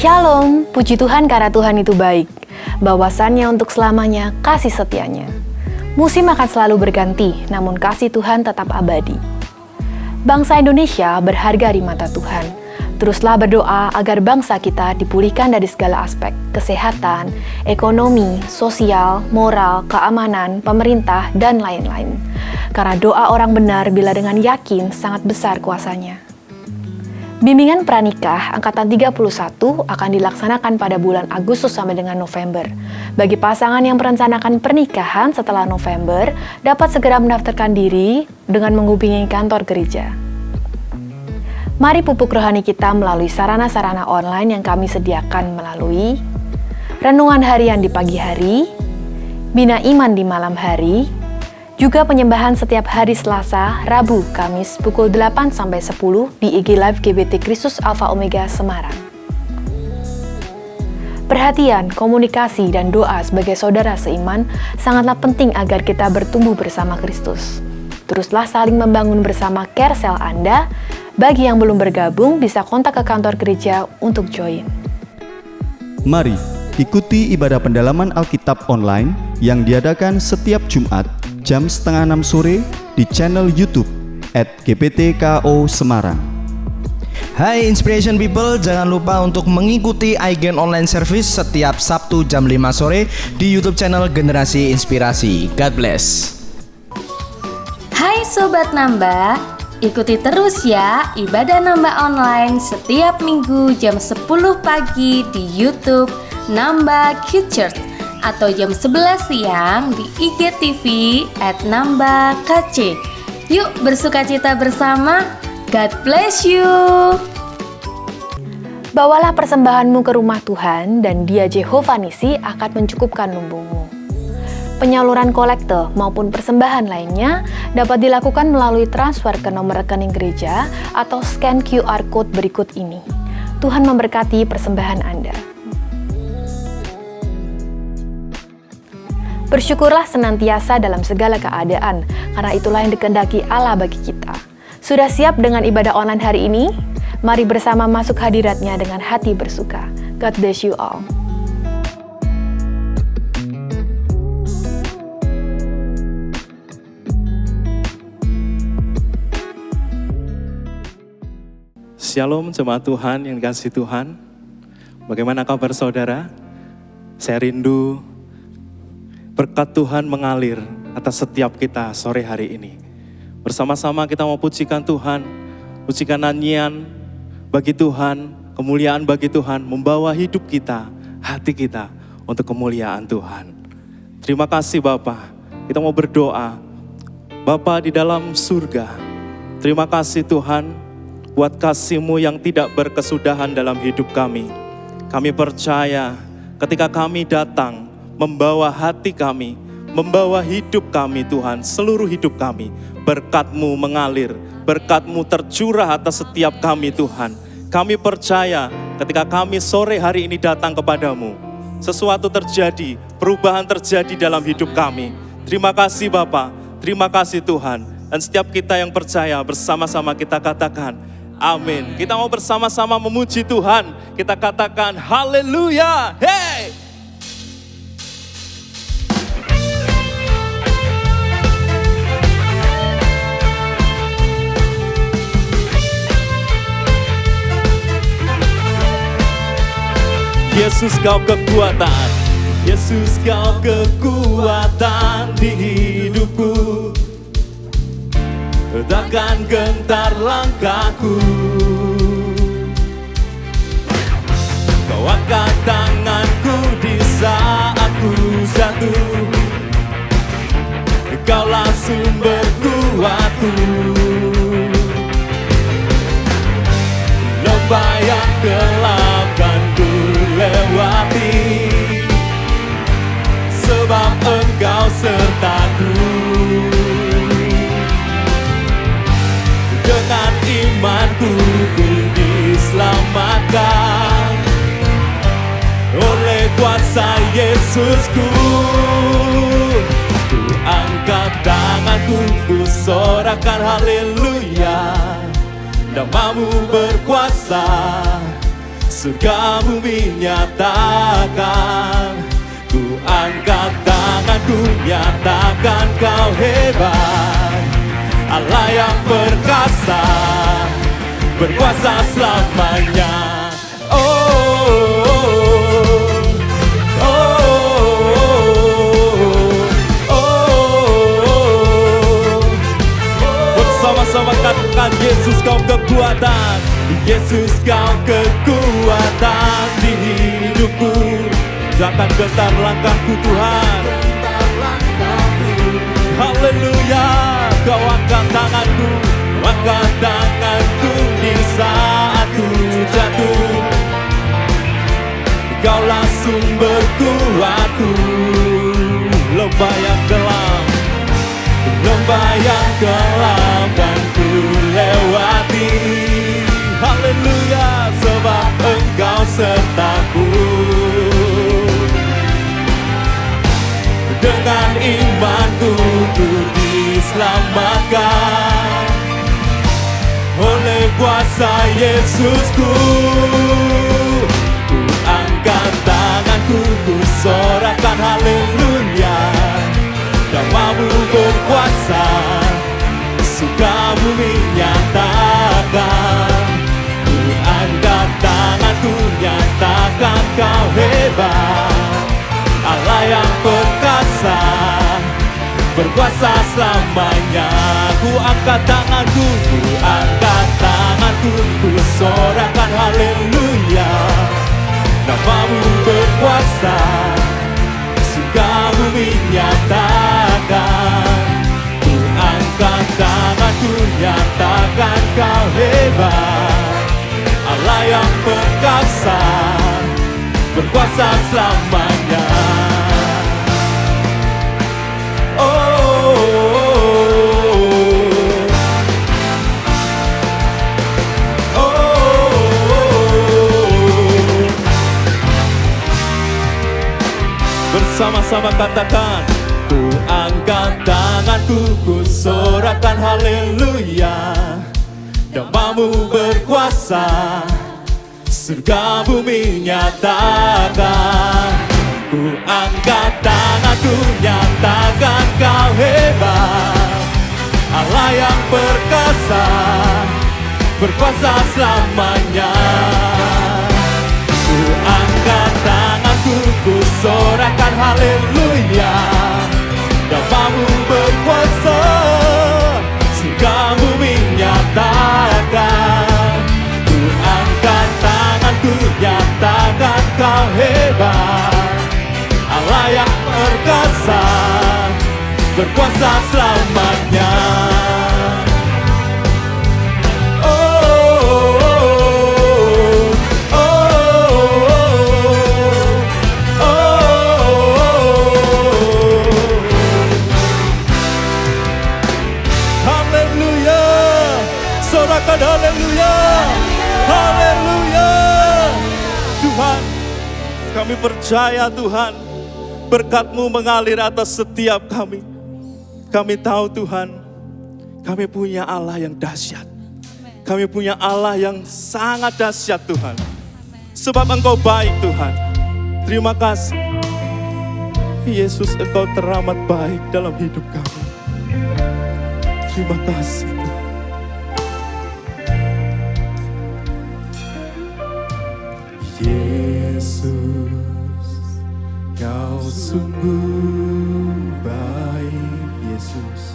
Shalom, puji Tuhan karena Tuhan itu baik. Bahwasannya untuk selamanya kasih setianya. Musim akan selalu berganti, namun kasih Tuhan tetap abadi. Bangsa Indonesia berharga di mata Tuhan. Teruslah berdoa agar bangsa kita dipulihkan dari segala aspek, kesehatan, ekonomi, sosial, moral, keamanan, pemerintah, dan lain-lain. Karena doa orang benar bila dengan yakin sangat besar kuasanya. Bimbingan pranikah Angkatan 31 akan dilaksanakan pada bulan Agustus sampai dengan November. Bagi pasangan yang merencanakan pernikahan setelah November, dapat segera mendaftarkan diri dengan menghubungi kantor gereja. Mari pupuk rohani kita melalui sarana-sarana online yang kami sediakan melalui renungan harian di pagi hari, bina iman di malam hari, juga penyembahan setiap hari Selasa, Rabu, Kamis pukul 8 sampai 10 di IG Live GBT Kristus Alpha Omega Semarang. Perhatian, komunikasi, dan doa sebagai saudara seiman sangatlah penting agar kita bertumbuh bersama Kristus. Teruslah saling membangun bersama Carecel Anda. Bagi yang belum bergabung, bisa kontak ke kantor gereja untuk join. Mari ikuti ibadah pendalaman Alkitab online yang diadakan setiap Jumat jam 5:30 sore di channel YouTube @GBTKO Semarang. Hai Inspiration People, jangan lupa untuk mengikuti iGen Online Service setiap Sabtu jam 5 sore di YouTube channel Generasi Inspirasi. God bless. Hai Sobat Nambah, ikuti terus ya ibadah nambah online setiap minggu jam 10 pagi di YouTube Nambah Kids Church atau jam 11 siang di IGTV @nambahkc. Yuk bersukacita bersama. God bless you. Bawalah persembahanmu ke rumah Tuhan dan Dia Jehovah Nisi akan mencukupkan lumbungmu. Penyaluran kolekte maupun persembahan lainnya dapat dilakukan melalui transfer ke nomor rekening gereja atau scan QR Code berikut ini. Tuhan memberkati persembahan Anda. Bersyukurlah senantiasa dalam segala keadaan, karena itulah yang dikehendaki Allah bagi kita. Sudah siap dengan ibadah online hari ini? Mari bersama masuk hadirat-Nya dengan hati bersuka. God bless you all. Shalom jemaat Tuhan yang dikasihi Tuhan. Bagaimana kabar saudara? Saya rindu berkat Tuhan mengalir atas setiap kita sore hari ini. Bersama-sama kita mau pujikan Tuhan, pujikan nyanyian bagi Tuhan, kemuliaan bagi Tuhan, membawa hidup kita, hati kita untuk kemuliaan Tuhan. Terima kasih Bapa. Kita mau berdoa. Bapa di dalam surga, terima kasih Tuhan buat kasih-Mu yang tidak berkesudahan dalam hidup kami. Kami percaya ketika kami datang, membawa hati kami, membawa hidup kami Tuhan, seluruh hidup kami. Berkat-Mu mengalir, berkat-Mu tercurah atas setiap kami Tuhan. Kami percaya ketika kami sore hari ini datang kepadamu, sesuatu terjadi, perubahan terjadi dalam hidup kami. Terima kasih Bapa, terima kasih Tuhan. Dan setiap kita yang percaya bersama-sama kita katakan, amin. Kita mau bersama-sama memuji Tuhan. Kita katakan haleluya. Hey! Yesus kau kekuatan, Yesus kau kekuatan di hidupku. Takkan gentar langkahku. Kau angkat tanganku di saat ku jatuh. Kaulah sumber kuatku. Lembah yang gelap kan ku lewati, sebab Engkau sertaku. Dengan imanku ku diselamatkan oleh kuasa Yesusku. Ku angkat tanganku, ku sorakan haleluya. Namamu berkuasa, surga bumi nyatakan. Ku angkat tanganku, nyatakan kau hebat. Allah yang perkasa, berkuasa selamanya. Bersama-sama katakan, Yesus kau kekuatan, Yesus kau kekuatan di hidupku. Jangan gentar langkahku Tuhan. Haleluya. Kau angkat tanganku, angkat tanganku di saat ku jatuh. Kaulah sumberku, aku lembah yang gelap, lembah yang gelap dan ku lewati. Haleluya, sebab Engkau sertaku. Dengan imanku ku diselamatkan oleh kuasa Yesusku. Ku angkat tanganku, ku sorakan haleluya. Namamu berkuasa, surga bumi nyatakan. Ku angkat tanganku, nyatakan kau hebat. Allah yang perkasa, berkuasa selamanya. Ku angkat tanganku, ku angkat tanganku, ku sorakan haleluya. Namamu berkuasa, surga bumi nyatakan. Ku angkat tanganku, nyatakan kau hebat. Allah yang perkasa, berkuasa selamanya. Bersama-sama katakan, ku angkat tanganku, ku sorakan haleluya. Namamu berkuasa, surga bumi nyatakan. Ku angkat tanganku, nyatakan kau hebat. Allah yang perkasa, berkuasa selamanya. Ku angkat tanganku, ku sorakan haleluya. Namamu berkuasa, surga bumi nyatakan. Ku angkat tanganku, nyatakan kau hebat. Allah yang perkasa, berkuasa selamanya. Haleluya, sorakan haleluya, haleluya. Tuhan, kami percaya Tuhan, berkat-Mu mengalir atas setiap kami. Kami tahu Tuhan, kami punya Allah yang dahsyat. Kami punya Allah yang sangat dahsyat Tuhan. Sebab Engkau baik Tuhan. Terima kasih. Yesus, Engkau teramat baik dalam hidup kami. Terima kasih Tuhan. Yesus, Kau sungguh baik, Yesus.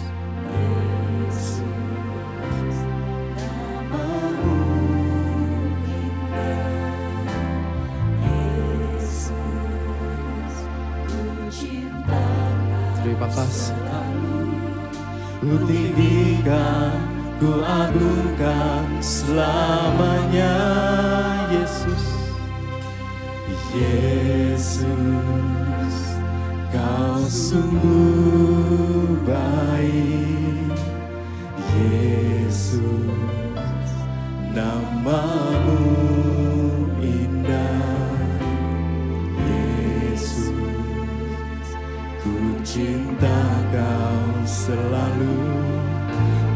Terima kasih. Ku tinggikan, ku agungkan selamanya, Yesus. Yesus, Kau sungguh baik. Yesus, Nama-Mu indah. Yesus, ku cinta Kau selalu.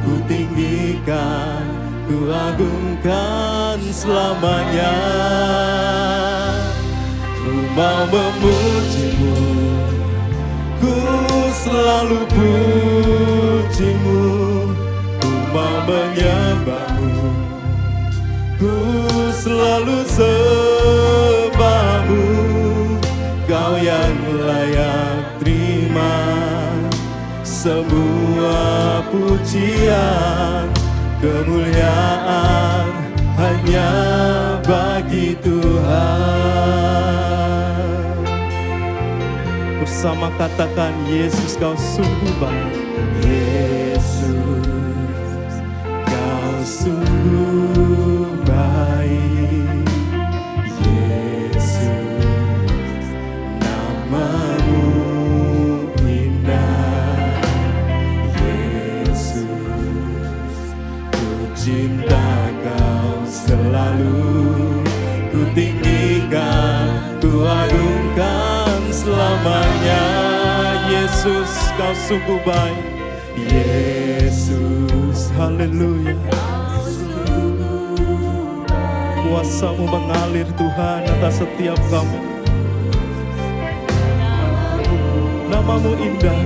Ku tinggikan, ku agungkan selamanya. Ku mau memujimu, ku selalu pujimu, ku mau menyembahmu, ku selalu sembahmu. Kau yang layak terima semua pujian, kemuliaan hanya bagi Tuhan. Bersama katakan, Yesus kau sungguh baik. Yesus kau sungguh baik. Yesus namamu indah. Yesus ku cinta kau selalu, ku tinggikan, ku agungkan selamanya. Yesus kau sungguh baik. Yesus, haleluya. Kuasa-Mu mengalir Tuhan atas setiap kami. Nama-Mu indah,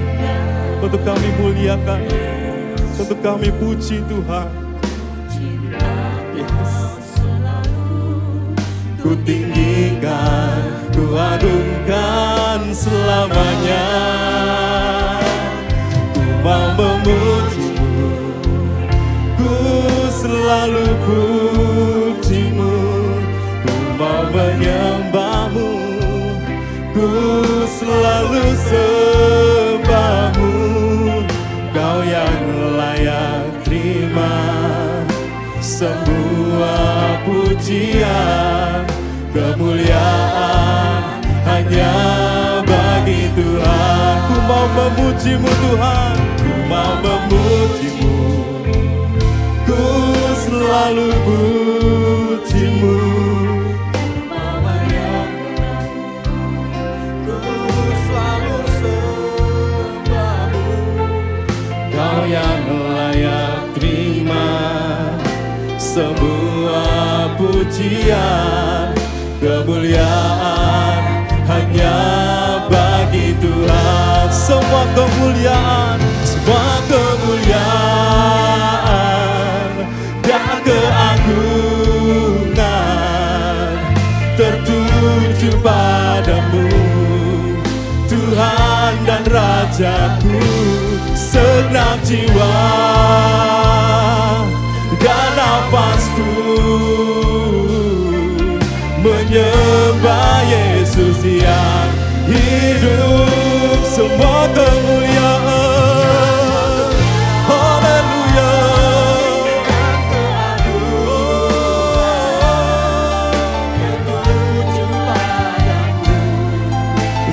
untuk kami muliakan, untuk kami puji Tuhan. Yes. Ku tinggikan, ku agungkan selamanya. Ku mau memujimu, ku selalu pujimu, ku mau menyembahmu, ku selalu sembahmu. Kau yang layak terima semua pujian, kemuliaan hanya bagi Tuhan. Ku mau memujimu Tuhan, ku mau memujimu, ku selalu pujimu, ku selalu sembahmu. Kau yang layak terima semua pujian, kemuliaan hanya bagi Tuhan. Semua kemuliaan, semua kemuliaan dan keagungan tertuju padamu, Tuhan dan Rajaku. Segenap jiwa dan nafasku menyembah Yesus yang hidup. Semua kemuliaan, haleluya,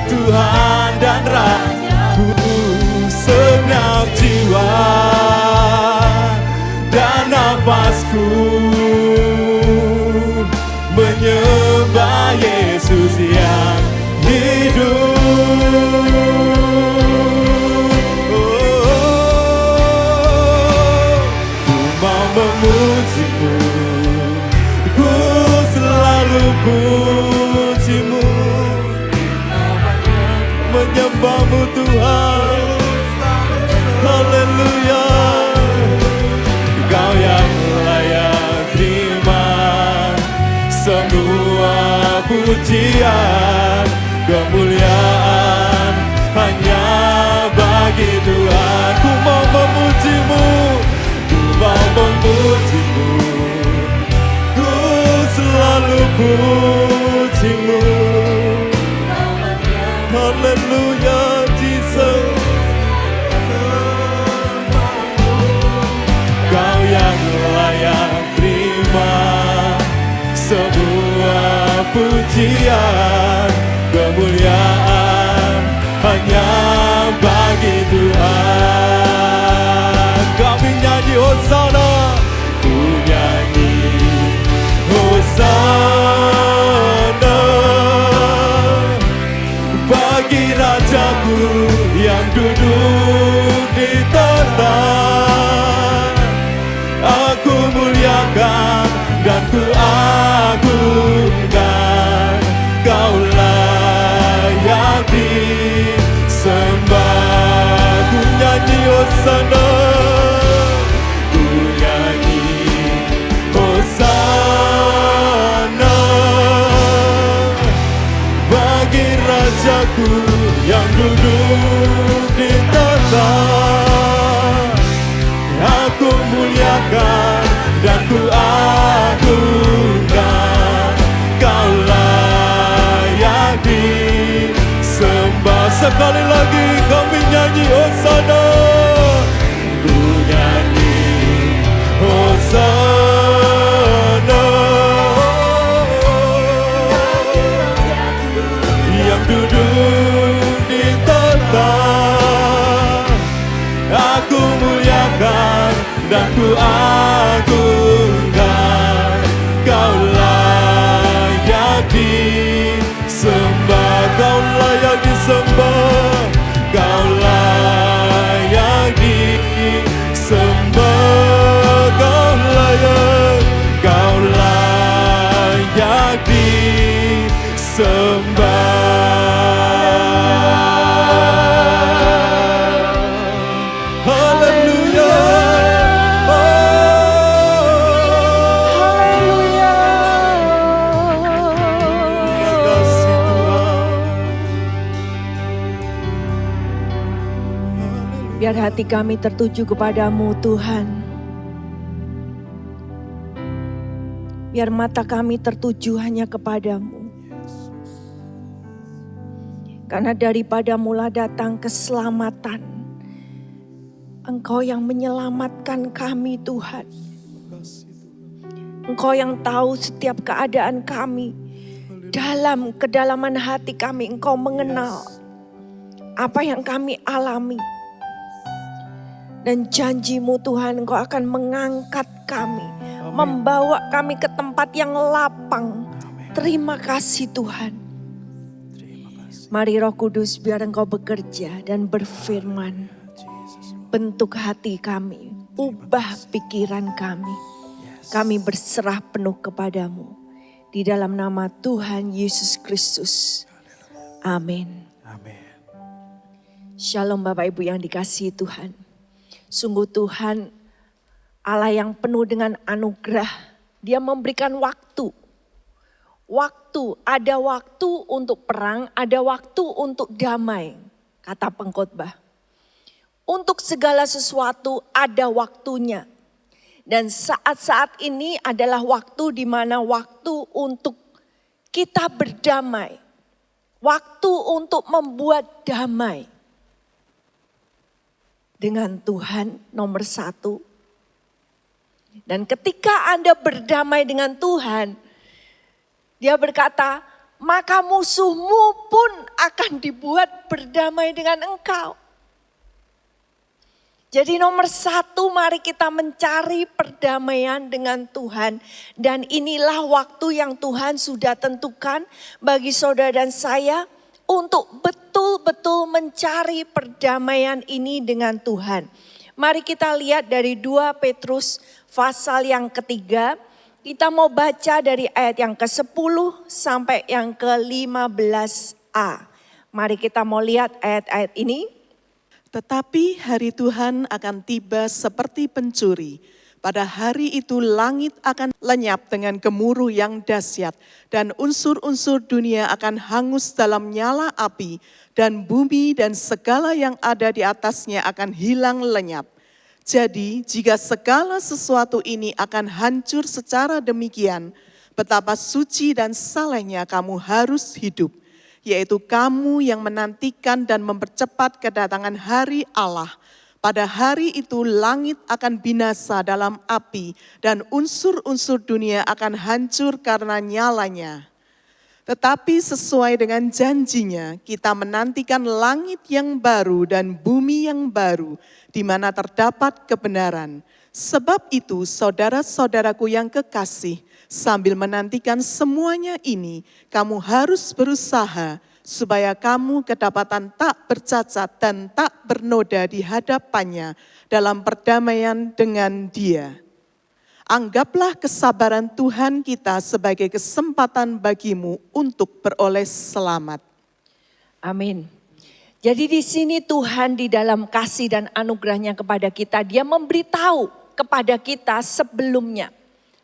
Tuhan dan Rajaku. Segenap jiwa dan nafasku menyembah Yesus yang hidup. Ku mau memujimu, ku selalu pujimu, menyembahmu Tuhan. Haleluya. Kau yang layak terima semua pujian, kemuliaan hanya bagi Tuhan. Ku mau memujimu, ku mau memujimu, ku selalu pujimu. Haleluya, Jesus. Kau yang layak terima semua pujian, kemuliaan hanya bagi Tuhan. Kami nyanyi Hosana, ku nyanyi Hosana bagi Rajaku yang duduk di tahta. Aku muliakan Aku muliakan dan ku agungkan, Kau layak disembah. Sekali lagi kami nyanyi Hosana, ku nyanyi Hosana. Yang duduk di tahta, aku muliakan dan ku agungkan, Kau layak disembah, Kau layak disembah, Kau layak disembah, Kau layak disembah. Haleluya. Kasih Tuhan. Biar hati kami tertuju kepadamu Tuhan. Biar mata kami tertuju hanya kepadamu. Karena daripadamulah datang keselamatan. Engkau yang menyelamatkan kami Tuhan. Engkau yang tahu setiap keadaan kami. Dalam kedalaman hati kami Engkau mengenal apa yang kami alami. Dan janji-Mu Tuhan, Engkau akan mengangkat kami. Membawa kami ke tempat yang lapang. Terima kasih Tuhan. Mari Roh Kudus biar Engkau bekerja dan berfirman. Bentuk hati kami, ubah pikiran kami. Kami berserah penuh kepadamu. Di dalam nama Tuhan Yesus Kristus. Amin. Shalom Bapak Ibu yang dikasihi Tuhan. Sungguh Tuhan Allah yang penuh dengan anugerah. Dia memberikan waktu. Ada waktu untuk perang, ada waktu untuk damai. Kata pengkhotbah. Untuk segala sesuatu ada waktunya. Dan saat-saat ini adalah waktu di mana waktu untuk kita berdamai. Waktu untuk membuat damai. Dengan Tuhan nomor satu. Dan ketika Anda berdamai dengan Tuhan, Dia berkata, maka musuhmu pun akan dibuat berdamai dengan engkau. Jadi nomor satu, mari kita mencari perdamaian dengan Tuhan. Dan inilah waktu yang Tuhan sudah tentukan bagi saudara dan saya untuk betul-betul mencari perdamaian ini dengan Tuhan. Mari kita lihat dari 2 Petrus pasal yang ketiga. Kita mau baca dari ayat yang ke-10 sampai yang ke-15a. Mari kita mau lihat ayat-ayat ini. Tetapi hari Tuhan akan tiba seperti pencuri. Pada hari itu langit akan lenyap dengan gemuruh yang dahsyat. Dan unsur-unsur dunia akan hangus dalam nyala api. Dan bumi dan segala yang ada di atasnya akan hilang lenyap. Jadi jika segala sesuatu ini akan hancur secara demikian, betapa suci dan salehnya kamu harus hidup, yaitu kamu yang menantikan dan mempercepat kedatangan hari Allah. Pada hari itu langit akan binasa dalam api dan unsur-unsur dunia akan hancur karena nyalanya. Tetapi sesuai dengan janjinya, kita menantikan langit yang baru dan bumi yang baru, di mana terdapat kebenaran. Sebab itu, saudara-saudaraku yang kekasih, sambil menantikan semuanya ini, kamu harus berusaha supaya kamu kedapatan tak bercacat dan tak bernoda di hadapannya dalam perdamaian dengan Dia. Anggaplah kesabaran Tuhan kita sebagai kesempatan bagimu untuk beroleh selamat. Amin. Jadi di sini Tuhan di dalam kasih dan anugerahnya kepada kita, Dia memberitahu kepada kita sebelumnya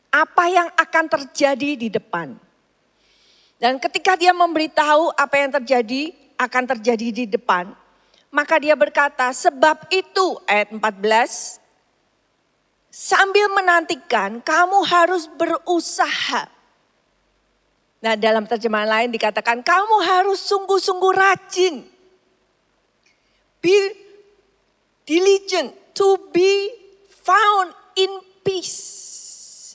apa yang akan terjadi di depan. Dan ketika Dia memberitahu apa yang akan terjadi di depan, maka Dia berkata, sebab itu ayat 14, Sambil menantikan, kamu harus berusaha. Nah, dalam terjemahan lain dikatakan kamu harus sungguh-sungguh rajin. Be diligent to be found in peace.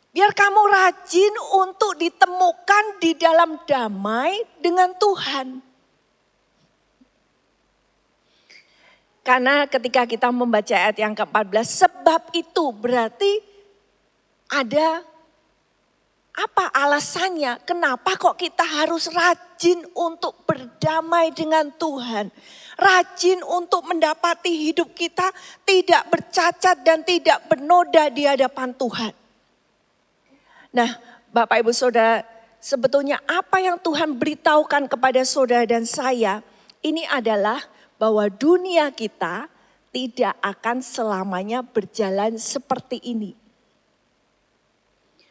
Biar kamu rajin untuk ditemukan di dalam damai dengan Tuhan. Karena ketika kita membaca ayat yang ke-14, sebab itu berarti ada apa alasannya? Kenapa kok kita harus rajin untuk berdamai dengan Tuhan? Rajin untuk mendapati hidup kita tidak bercacat dan tidak bernoda di hadapan Tuhan. Nah, Bapak Ibu Saudara, sebetulnya apa yang Tuhan beritahukan kepada saudara dan saya, ini adalah bahwa dunia kita tidak akan selamanya berjalan seperti ini.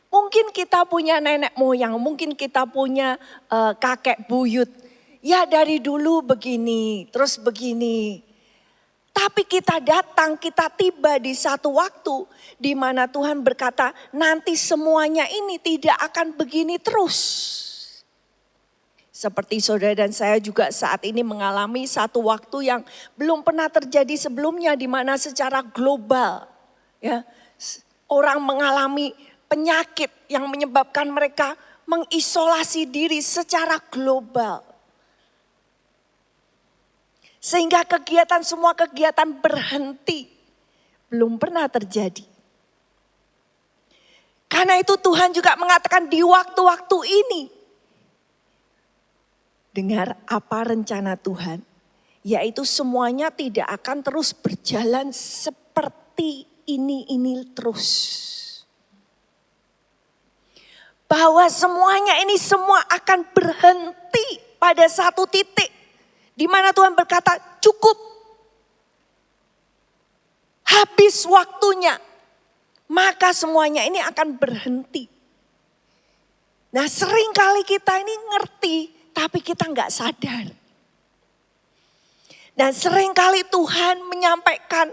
Mungkin kita punya nenek moyang, mungkin kita punya kakek buyut. Ya dari dulu begini, terus begini. Tapi kita datang, kita tiba di satu waktu di mana Tuhan berkata, nanti semuanya ini tidak akan begini terus. Seperti saudara dan saya juga saat ini mengalami satu waktu yang belum pernah terjadi sebelumnya, di mana secara global ya, orang mengalami penyakit yang menyebabkan mereka mengisolasi diri secara global. Sehingga semua kegiatan berhenti. Belum pernah terjadi. Karena itu Tuhan juga mengatakan di waktu-waktu ini. Dengar apa rencana Tuhan. Yaitu semuanya tidak akan terus berjalan seperti ini terus. Bahwa semuanya ini semua akan berhenti pada satu titik. Di mana Tuhan berkata cukup. Habis waktunya. Maka semuanya ini akan berhenti. Nah seringkali kita ini ngerti. Tapi kita nggak sadar. Dan seringkali Tuhan menyampaikan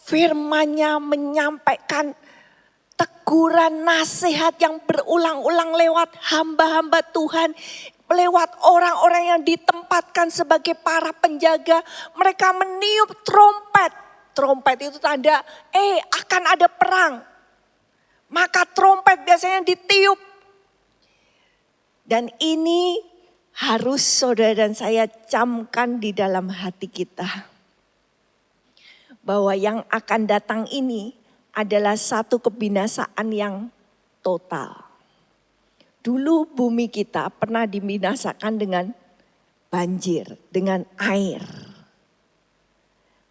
firman-Nya, menyampaikan teguran nasihat yang berulang-ulang lewat hamba-hamba Tuhan. Lewat orang-orang yang ditempatkan sebagai para penjaga. Mereka meniup trompet. Trompet itu tanda, akan ada perang. Maka trompet biasanya ditiup. Dan ini harus saudara dan saya camkan di dalam hati kita. Bahwa yang akan datang ini adalah satu kebinasaan yang total. Dulu bumi kita pernah dibinasakan dengan banjir, dengan air.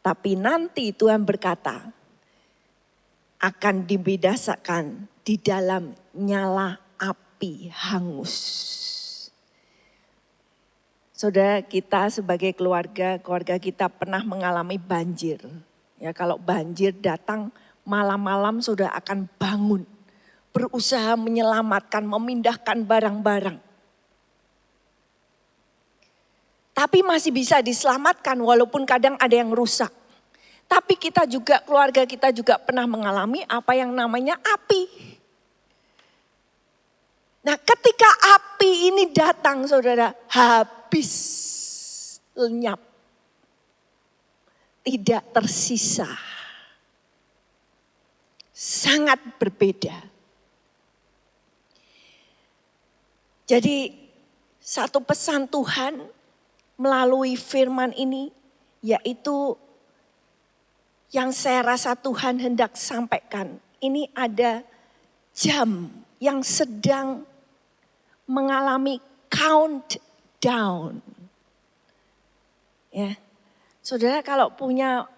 Tapi nanti Tuhan berkata akan dibinasakan di dalam nyala api hangus. Saudara kita sebagai keluarga kita pernah mengalami banjir. Ya kalau banjir datang malam-malam saudara akan bangun. Berusaha menyelamatkan, memindahkan barang-barang. Tapi masih bisa diselamatkan walaupun kadang ada yang rusak. Tapi kita juga, keluarga kita juga pernah mengalami apa yang namanya api. Nah ketika api ini datang saudara, habis, lenyap. Tidak tersisa. Sangat berbeda. Jadi satu pesan Tuhan melalui firman ini yaitu yang saya rasa Tuhan hendak sampaikan. Ini ada jam yang sedang mengalami countdown. Ya. Saudara kalau punya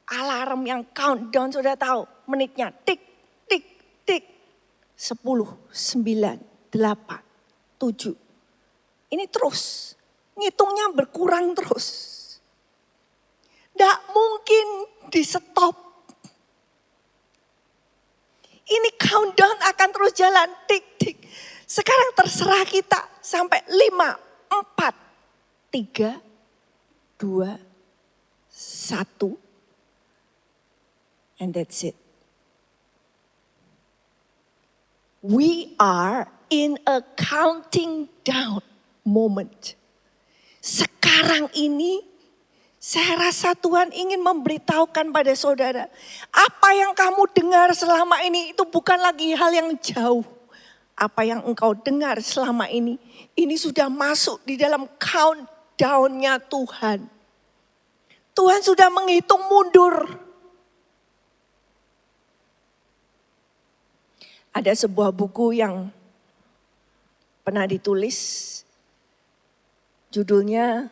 alarm yang countdown saudara tahu menitnya tik tik tik 10, 9, 8, 7. Ini terus, ngitungnya berkurang terus. Tidak mungkin di stop. Ini countdown akan terus jalan, tik tik. Sekarang terserah kita sampai 5, 4, 3, 2, 1. And that's it. We are in a counting down moment. Sekarang ini saya rasa Tuhan ingin memberitahukan pada saudara, apa yang kamu dengar selama ini itu bukan lagi hal yang jauh. Apa yang engkau dengar selama ini sudah masuk di dalam countdown-nya Tuhan. Tuhan sudah menghitung mundur. Ada sebuah buku yang pernah ditulis, judulnya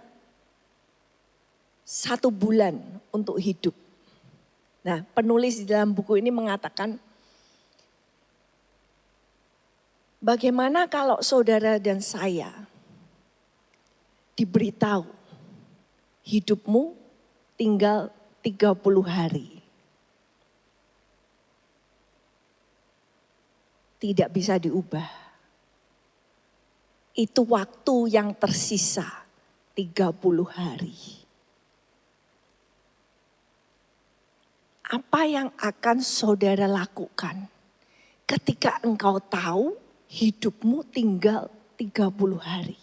1 bulan untuk hidup. Nah, penulis di dalam buku ini mengatakan, bagaimana kalau saudara dan saya diberitahu hidupmu tinggal 30 hari. Tidak bisa diubah. Itu waktu yang tersisa 30 hari. Apa yang akan saudara lakukan ketika engkau tahu hidupmu tinggal 30 hari?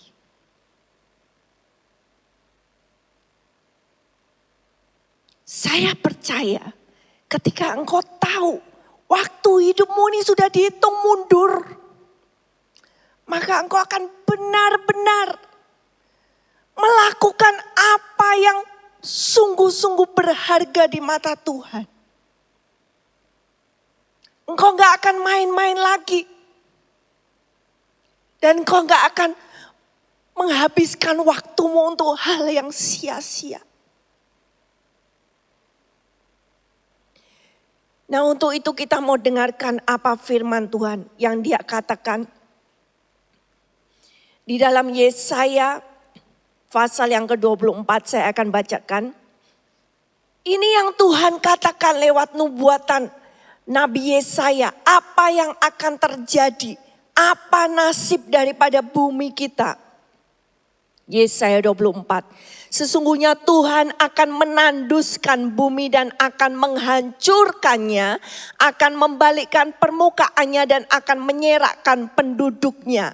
Saya percaya ketika engkau tahu waktu hidupmu ini sudah dihitung mundur, maka engkau akan benar-benar melakukan apa yang sungguh-sungguh berharga di mata Tuhan. Engkau gak akan main-main lagi. Dan engkau gak akan menghabiskan waktumu untuk hal yang sia-sia. Nah, untuk itu kita mau dengarkan apa firman Tuhan yang Dia katakan di dalam Yesaya pasal yang ke-24, saya akan bacakan. Ini yang Tuhan katakan lewat nubuatan Nabi Yesaya, apa yang akan terjadi, apa nasib daripada bumi kita. Yesaya 24, sesungguhnya Tuhan akan menanduskan bumi dan akan menghancurkannya, akan membalikkan permukaannya dan akan menyerakkan penduduknya.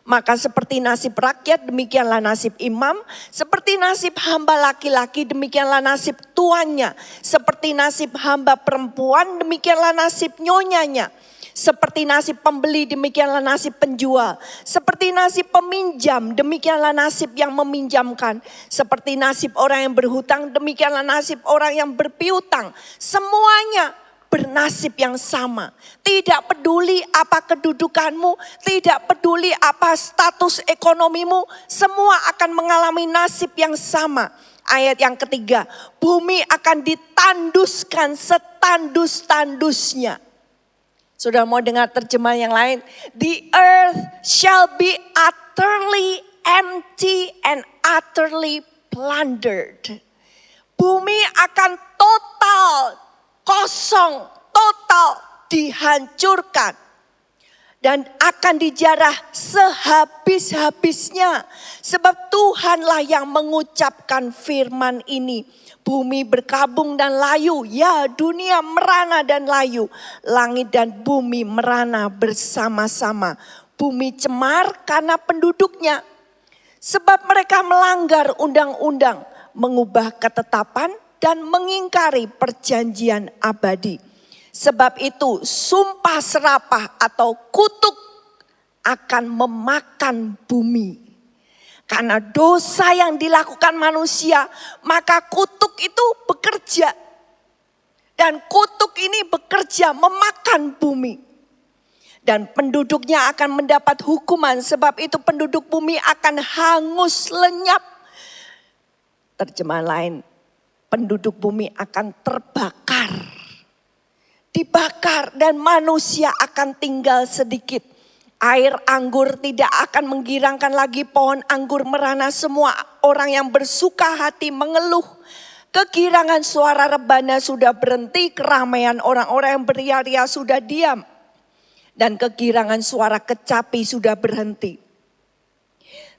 Maka seperti nasib rakyat, demikianlah nasib imam. Seperti nasib hamba laki-laki, demikianlah nasib tuannya. Seperti nasib hamba perempuan, demikianlah nasib nyonyanya. Seperti nasib pembeli, demikianlah nasib penjual. Seperti nasib peminjam, demikianlah nasib yang meminjamkan. Seperti nasib orang yang berhutang, demikianlah nasib orang yang berpiutang. Semuanya bernasib yang sama. Tidak peduli apa kedudukanmu, tidak peduli apa status ekonomimu, semua akan mengalami nasib yang sama. Ayat yang ketiga, bumi akan ditanduskan setandus-tandusnya. Sudah mau dengar terjemahan yang lain? The earth shall be utterly empty and utterly plundered. Bumi akan total kosong, total dihancurkan. Dan akan dijarah sehabis-habisnya. Sebab Tuhanlah yang mengucapkan firman ini. Bumi berkabung dan layu, ya dunia merana dan layu. Langit dan bumi merana bersama-sama. Bumi cemar karena penduduknya. Sebab mereka melanggar undang-undang, mengubah ketetapan dan mengingkari perjanjian abadi. Sebab itu sumpah serapah atau kutuk akan memakan bumi. Karena dosa yang dilakukan manusia, maka kutuk itu bekerja. Dan kutuk ini bekerja memakan bumi. Dan penduduknya akan mendapat hukuman, sebab itu penduduk bumi akan hangus lenyap. Terjemahan lain, penduduk bumi akan terbakar. Dibakar dan manusia akan tinggal sedikit. Air anggur tidak akan menggirangkan lagi pohon anggur merana. Semua orang yang bersuka hati mengeluh. Kegirangan suara rebana sudah berhenti. Keramaian orang-orang yang beria-ria sudah diam. Dan kegirangan suara kecapi sudah berhenti.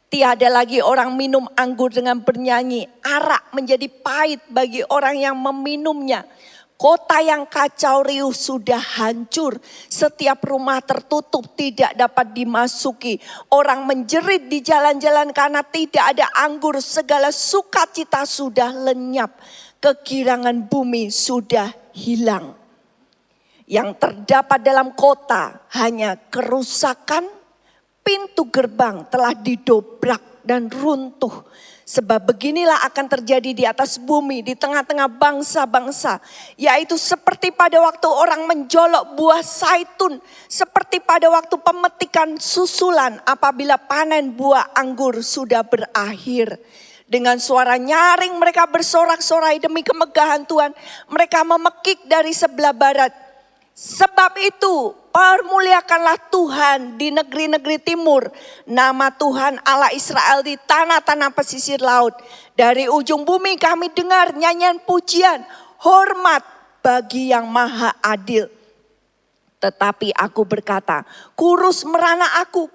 Tiada lagi orang minum anggur dengan bernyanyi. Arak menjadi pahit bagi orang yang meminumnya. Kota yang kacau riuh sudah hancur. Setiap rumah tertutup tidak dapat dimasuki. Orang menjerit di jalan-jalan karena tidak ada anggur. Segala sukacita sudah lenyap. Kegirangan bumi sudah hilang. Yang terdapat dalam kota hanya kerusakan. Pintu gerbang telah didobrak dan runtuh. Sebab beginilah akan terjadi di atas bumi, di tengah-tengah bangsa-bangsa. Yaitu seperti pada waktu orang menjolok buah zaitun. Seperti pada waktu pemetikan susulan apabila panen buah anggur sudah berakhir. Dengan suara nyaring mereka bersorak-sorai demi kemegahan Tuhan. Mereka memekik dari sebelah barat. Sebab itu permuliakanlah Tuhan di negeri-negeri timur. Nama Tuhan Allah Israel di tanah-tanah pesisir laut. Dari ujung bumi kami dengar nyanyian pujian. Hormat bagi yang maha adil. Tetapi aku berkata, kurus merana aku,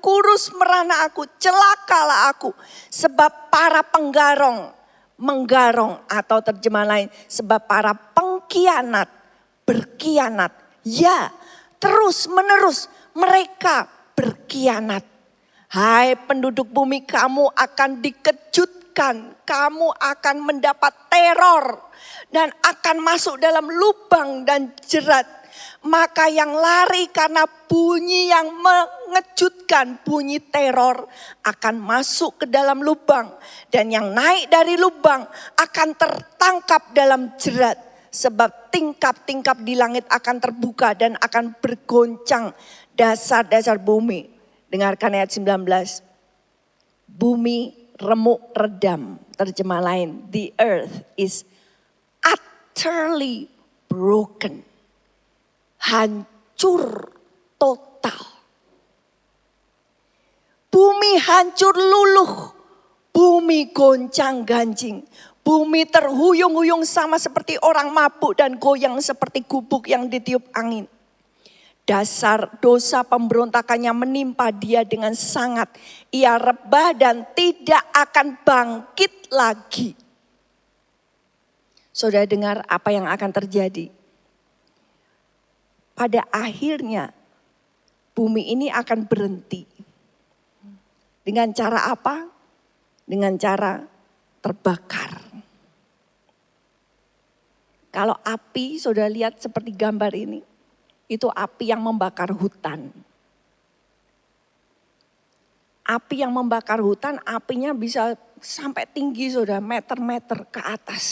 celakalah aku. Sebab para menggarong atau terjemah lain. Sebab para pengkhianat berkhianat. Ya, terus menerus mereka berkhianat. Hai penduduk bumi, kamu akan dikejutkan. Kamu akan mendapat teror dan akan masuk dalam lubang dan jerat. Maka yang lari karena bunyi yang mengejutkan, bunyi teror, akan masuk ke dalam lubang. Dan yang naik dari lubang akan tertangkap dalam jerat. Sebab tingkap-tingkap di langit akan terbuka dan akan bergoncang dasar-dasar bumi. Dengarkan ayat 19. Bumi remuk redam. Terjemah lain, the earth is utterly broken. Hancur total. Bumi hancur luluh. Bumi goncang ganjing. Bumi terhuyung-huyung sama seperti orang mabuk dan goyang seperti gubuk yang ditiup angin. Dasar dosa pemberontakannya menimpa dia dengan sangat. Ia rebah dan tidak akan bangkit lagi. Saudara dengar apa yang akan terjadi. Pada akhirnya bumi ini akan berhenti. Dengan cara apa? Dengan cara terbakar. Kalau api, saudara lihat seperti gambar ini, itu api yang membakar hutan. Api yang membakar hutan, apinya bisa sampai tinggi saudara, meter-meter ke atas.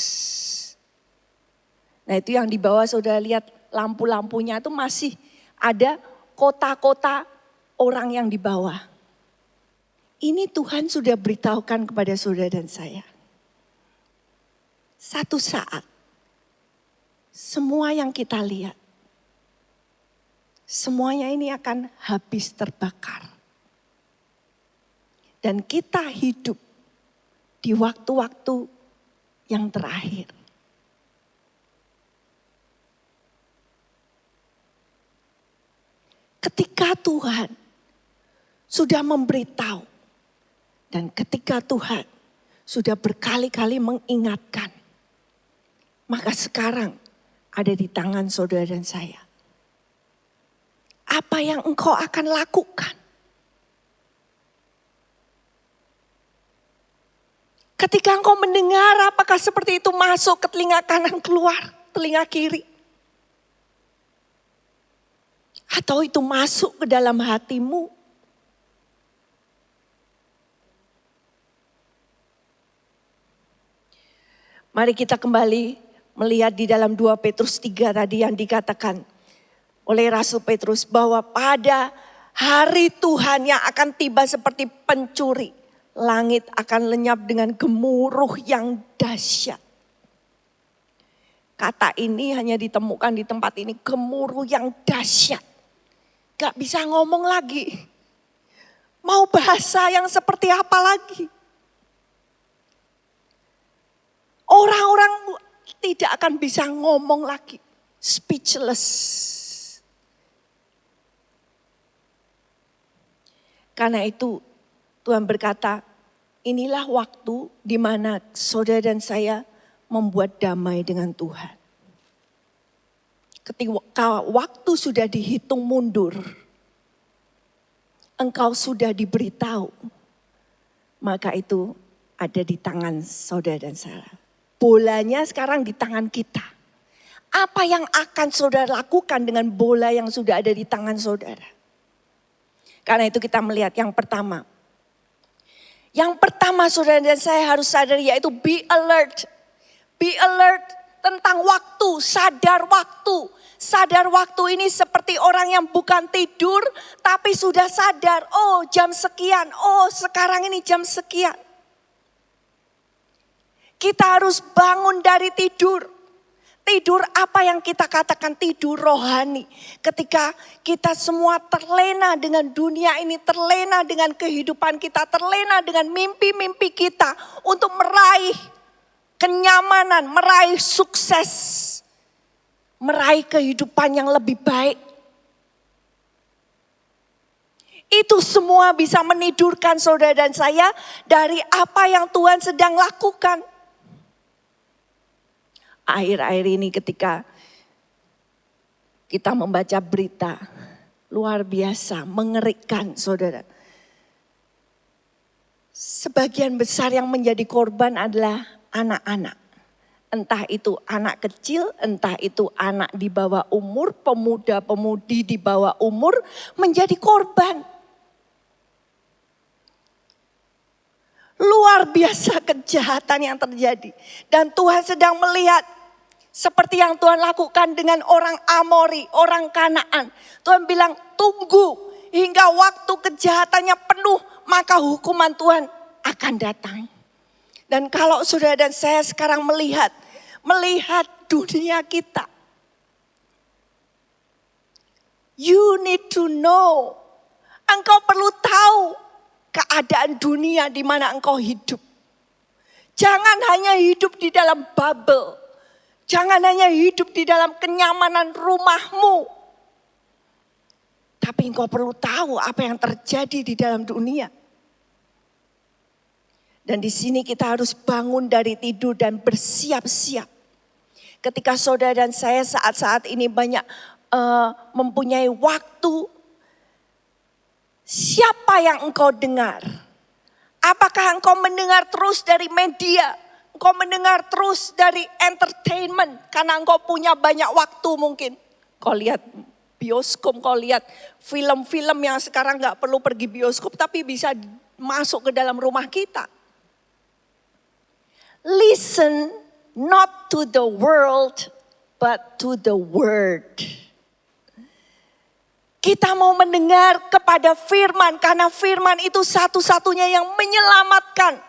Nah itu yang di bawah saudara lihat lampu-lampunya itu masih ada kota-kota orang yang di bawah. Ini Tuhan sudah beritahukan kepada saudara dan saya. Satu saat, semua yang kita lihat, semuanya ini akan habis terbakar. Dan kita hidup di waktu-waktu yang terakhir. Ketika Tuhan sudah memberitahu dan ketika Tuhan sudah berkali-kali mengingatkan, maka sekarang ada di tangan saudara dan saya. Apa yang engkau akan lakukan? Ketika engkau mendengar, apakah seperti itu masuk ke telinga kanan, keluar telinga kiri? Atau itu masuk ke dalam hatimu? Mari kita kembali melihat di dalam 2 Petrus 3 tadi yang dikatakan oleh Rasul Petrus bahwa pada hari Tuhan yang akan tiba seperti pencuri, langit akan lenyap dengan gemuruh yang dahsyat. Kata ini hanya ditemukan di tempat ini, gemuruh yang dahsyat. Gak bisa ngomong lagi. Mau bahasa yang seperti apa lagi? Orang-orang tidak akan bisa ngomong lagi. Speechless. Karena itu Tuhan berkata, inilah waktu di mana saudara dan saya membuat damai dengan Tuhan. ketika waktu sudah dihitung mundur, engkau sudah diberitahu, maka itu ada di tangan saudara dan saya. Bolanya sekarang di tangan kita. Apa yang akan saudara lakukan dengan bola yang sudah ada di tangan saudara? Karena itu kita melihat yang pertama. Yang pertama saudara dan saya harus sadar yaitu be alert. Be alert tentang waktu, sadar waktu. Sadar waktu ini seperti orang yang bukan tidur tapi sudah sadar. Oh jam sekian, oh sekarang ini jam sekian. Kita harus bangun dari tidur. Tidur apa yang kita katakan tidur rohani. Ketika kita semua terlena dengan dunia ini, terlena dengan kehidupan kita, terlena dengan mimpi-mimpi kita untuk meraih kenyamanan, meraih sukses, meraih kehidupan yang lebih baik. Itu semua bisa menidurkan saudara dan saya dari apa yang Tuhan sedang lakukan. Akhir-akhir ini ketika kita membaca berita luar biasa, mengerikan saudara. Sebagian besar yang menjadi korban adalah anak-anak. Entah itu anak kecil, entah itu anak di bawah umur, pemuda-pemudi di bawah umur menjadi korban. Luar biasa kejahatan yang terjadi. Dan Tuhan sedang melihat seperti yang Tuhan lakukan dengan orang Amori, orang Kanaan. Tuhan bilang tunggu hingga waktu kejahatannya penuh, maka hukuman Tuhan akan datang. Dan kalau saudara dan saya sekarang melihat dunia kita. You need to know. Engkau perlu tahu keadaan dunia di mana engkau hidup. Jangan hanya hidup di dalam bubble. Jangan hanya hidup di dalam kenyamanan rumahmu. Tapi engkau perlu tahu apa yang terjadi di dalam dunia. Dan di sini kita harus bangun dari tidur dan bersiap-siap. Ketika saudara dan saya saat-saat ini banyak mempunyai waktu. Siapa yang engkau dengar? Apakah engkau mendengar terus dari media? Engkau mendengar terus dari entertainment karena engkau punya banyak waktu mungkin. Kau lihat bioskop, kau lihat film-film yang sekarang gak perlu pergi bioskop tapi bisa masuk ke dalam rumah kita. Listen not to the world but to the word. Kita mau mendengar kepada firman karena firman itu satu-satunya yang menyelamatkan.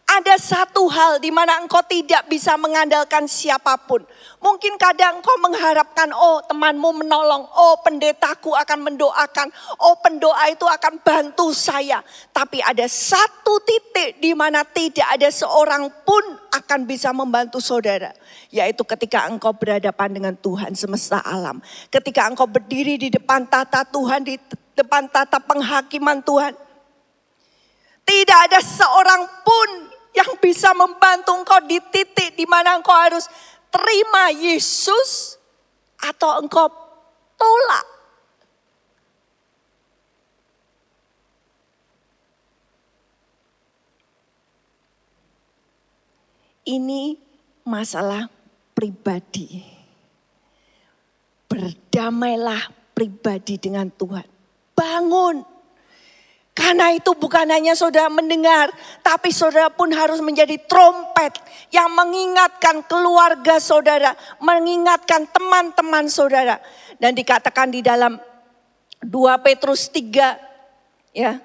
Ada satu hal di mana engkau tidak bisa mengandalkan siapapun. Mungkin kadang engkau mengharapkan, oh temanmu menolong, oh pendetaku akan mendoakan, oh pendoa itu akan bantu saya. Tapi ada satu titik di mana tidak ada seorang pun akan bisa membantu saudara. Yaitu ketika engkau berhadapan dengan Tuhan semesta alam. Ketika engkau berdiri di depan tata Tuhan, di depan tata penghakiman Tuhan. Tidak ada seorang pun yang bisa membantu engkau di titik di mana engkau harus terima Yesus atau engkau tolak. Ini masalah pribadi. Berdamailah pribadi dengan Tuhan. Bangun. Karena itu bukan hanya saudara mendengar, tapi saudara pun harus menjadi trompet yang mengingatkan keluarga saudara, mengingatkan teman-teman saudara. Dan dikatakan di dalam 2 Petrus 3, ya.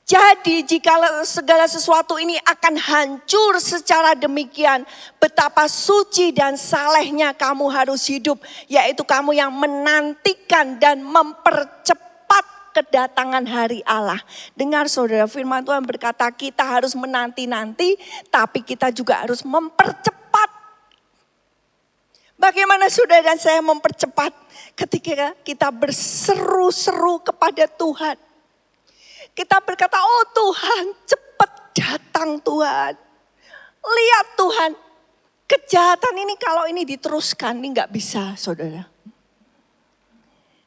Jadi jika segala sesuatu ini akan hancur secara demikian, betapa suci dan salehnya kamu harus hidup, yaitu kamu yang menantikan dan mempercepat kedatangan hari Allah. Dengar saudara, firman Tuhan berkata kita harus menanti-nanti, tapi kita juga harus mempercepat. Bagaimana saudara dan saya mempercepat? Ketika kita berseru-seru kepada Tuhan. Kita berkata, oh Tuhan cepat datang Tuhan. Lihat Tuhan, Kejahatan ini kalau ini diteruskan, ini nggak bisa saudara.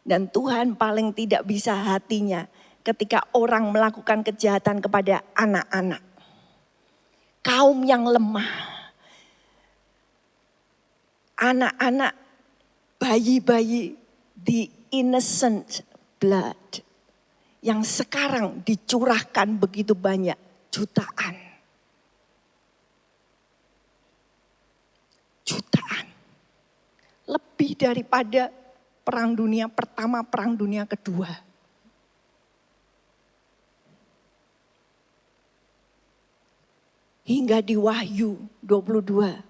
Dan Tuhan paling tidak bisa hatinya ketika orang melakukan kejahatan kepada anak-anak. Kaum yang lemah. Anak-anak, bayi-bayi, the innocent blood. Yang sekarang dicurahkan begitu banyak, jutaan. Jutaan. Lebih daripada Perang Dunia Pertama, Perang Dunia Kedua. Hingga di Wahyu 22,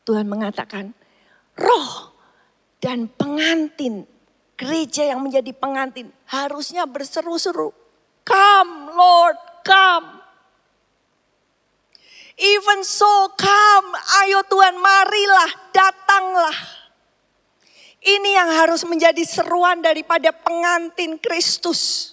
Tuhan mengatakan, roh dan pengantin, gereja yang menjadi pengantin harusnya berseru-seru, come Lord, come. Even so come, ayo Tuhan marilah, datanglah. Ini yang harus menjadi seruan daripada pengantin Kristus.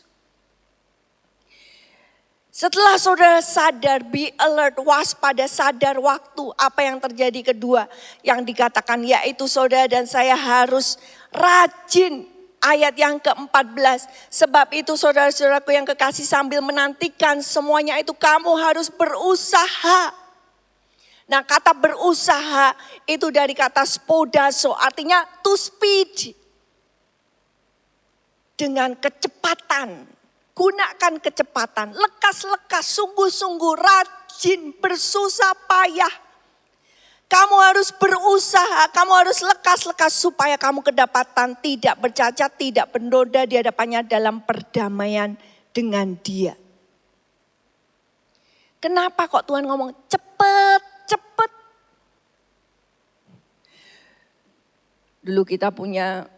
Setelah saudara sadar, be alert, waspada, sadar waktu apa yang terjadi kedua. Yang dikatakan yaitu saudara dan saya harus rajin. Ayat yang ke-14. Sebab itu saudara-saudaraku yang kekasih sambil menantikan semuanya itu kamu harus berusaha. Nah kata berusaha itu dari kata spodazo artinya to speed. Dengan kecepatan. Gunakan kecepatan, lekas-lekas, sungguh-sungguh, rajin, bersusah payah. Kamu harus berusaha, kamu harus lekas-lekas supaya kamu kedapatan tidak bercacat, tidak bernoda di hadapannya dalam perdamaian dengan Dia. Kenapa kok Tuhan ngomong cepet, cepet? Dulu kita punya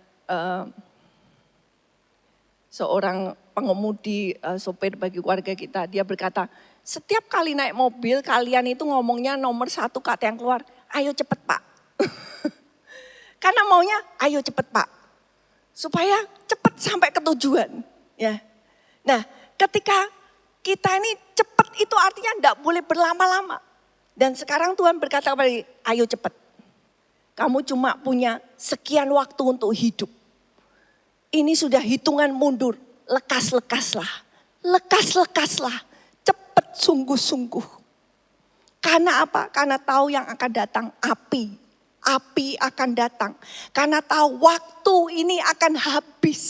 seorang pengemudi sopir bagi keluarga kita. Dia berkata, setiap kali naik mobil kalian itu ngomongnya nomor 1 kata yang keluar, ayo cepet Pak. Karena maunya ayo cepet Pak. Supaya cepet sampai ke tujuan. Ya. Nah ketika kita ini cepet itu artinya enggak boleh berlama-lama. Dan sekarang Tuhan berkata kepada dia, ayo cepet. Kamu cuma punya sekian waktu untuk hidup. Ini sudah hitungan mundur. Lekas-lekaslah, lekas-lekaslah, cepat sungguh-sungguh. Karena apa? Karena tahu yang akan datang api akan datang. Karena tahu waktu ini akan habis.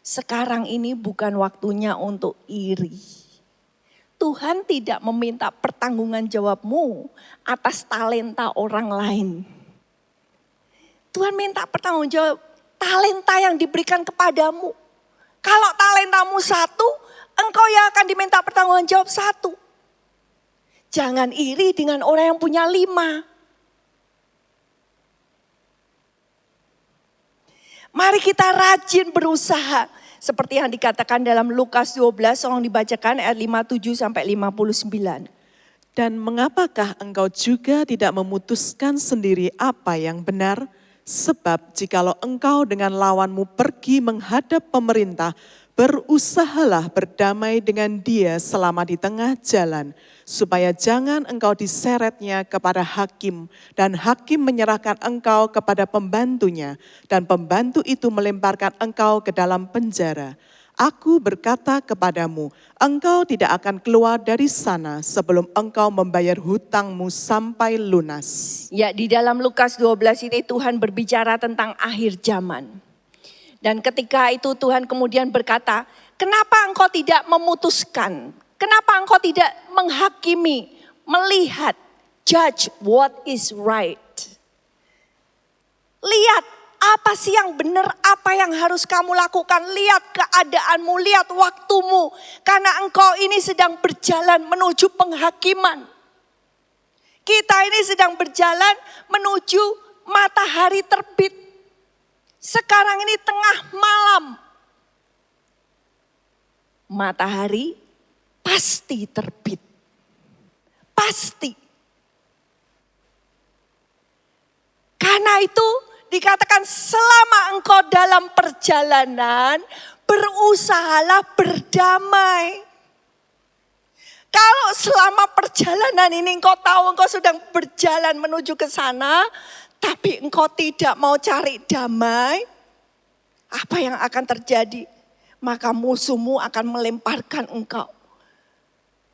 Sekarang ini bukan waktunya untuk iri. Tuhan tidak meminta pertanggungan jawabmu atas talenta orang lain. Tuhan minta pertanggung jawab talenta yang diberikan kepadamu. Kalau talentamu 1, engkau yang akan diminta pertanggung jawab 1. Jangan iri dengan orang yang punya 5. Mari kita rajin berusaha. Seperti yang dikatakan dalam Lukas 12, tolong dibacakan ayat 57 sampai 59. Dan mengapakah engkau juga tidak memutuskan sendiri apa yang benar? Sebab jikalau engkau dengan lawanmu pergi menghadap pemerintah, berusahalah berdamai dengan dia selama di tengah jalan, supaya jangan engkau diseretnya kepada hakim, dan hakim menyerahkan engkau kepada pembantunya, dan pembantu itu melemparkan engkau ke dalam penjara. Aku berkata kepadamu, engkau tidak akan keluar dari sana sebelum engkau membayar hutangmu sampai lunas. Ya, di dalam Lukas 12 ini Tuhan berbicara tentang akhir zaman. Dan ketika itu Tuhan kemudian berkata, kenapa engkau tidak memutuskan? Kenapa engkau tidak menghakimi, melihat, judge what is right? Lihat. Apa sih yang benar, apa yang harus kamu lakukan? Lihat keadaanmu, lihat waktumu. Karena engkau ini sedang berjalan menuju penghakiman. Kita ini sedang berjalan menuju matahari terbit. Sekarang ini tengah malam. Matahari pasti terbit. Pasti. Karena itu dikatakan selama engkau dalam perjalanan, berusahalah berdamai. kalau selama perjalanan ini engkau tahu engkau sedang berjalan menuju ke sana, tapi engkau tidak mau cari damai, apa yang akan terjadi? Maka musuhmu akan melemparkan engkau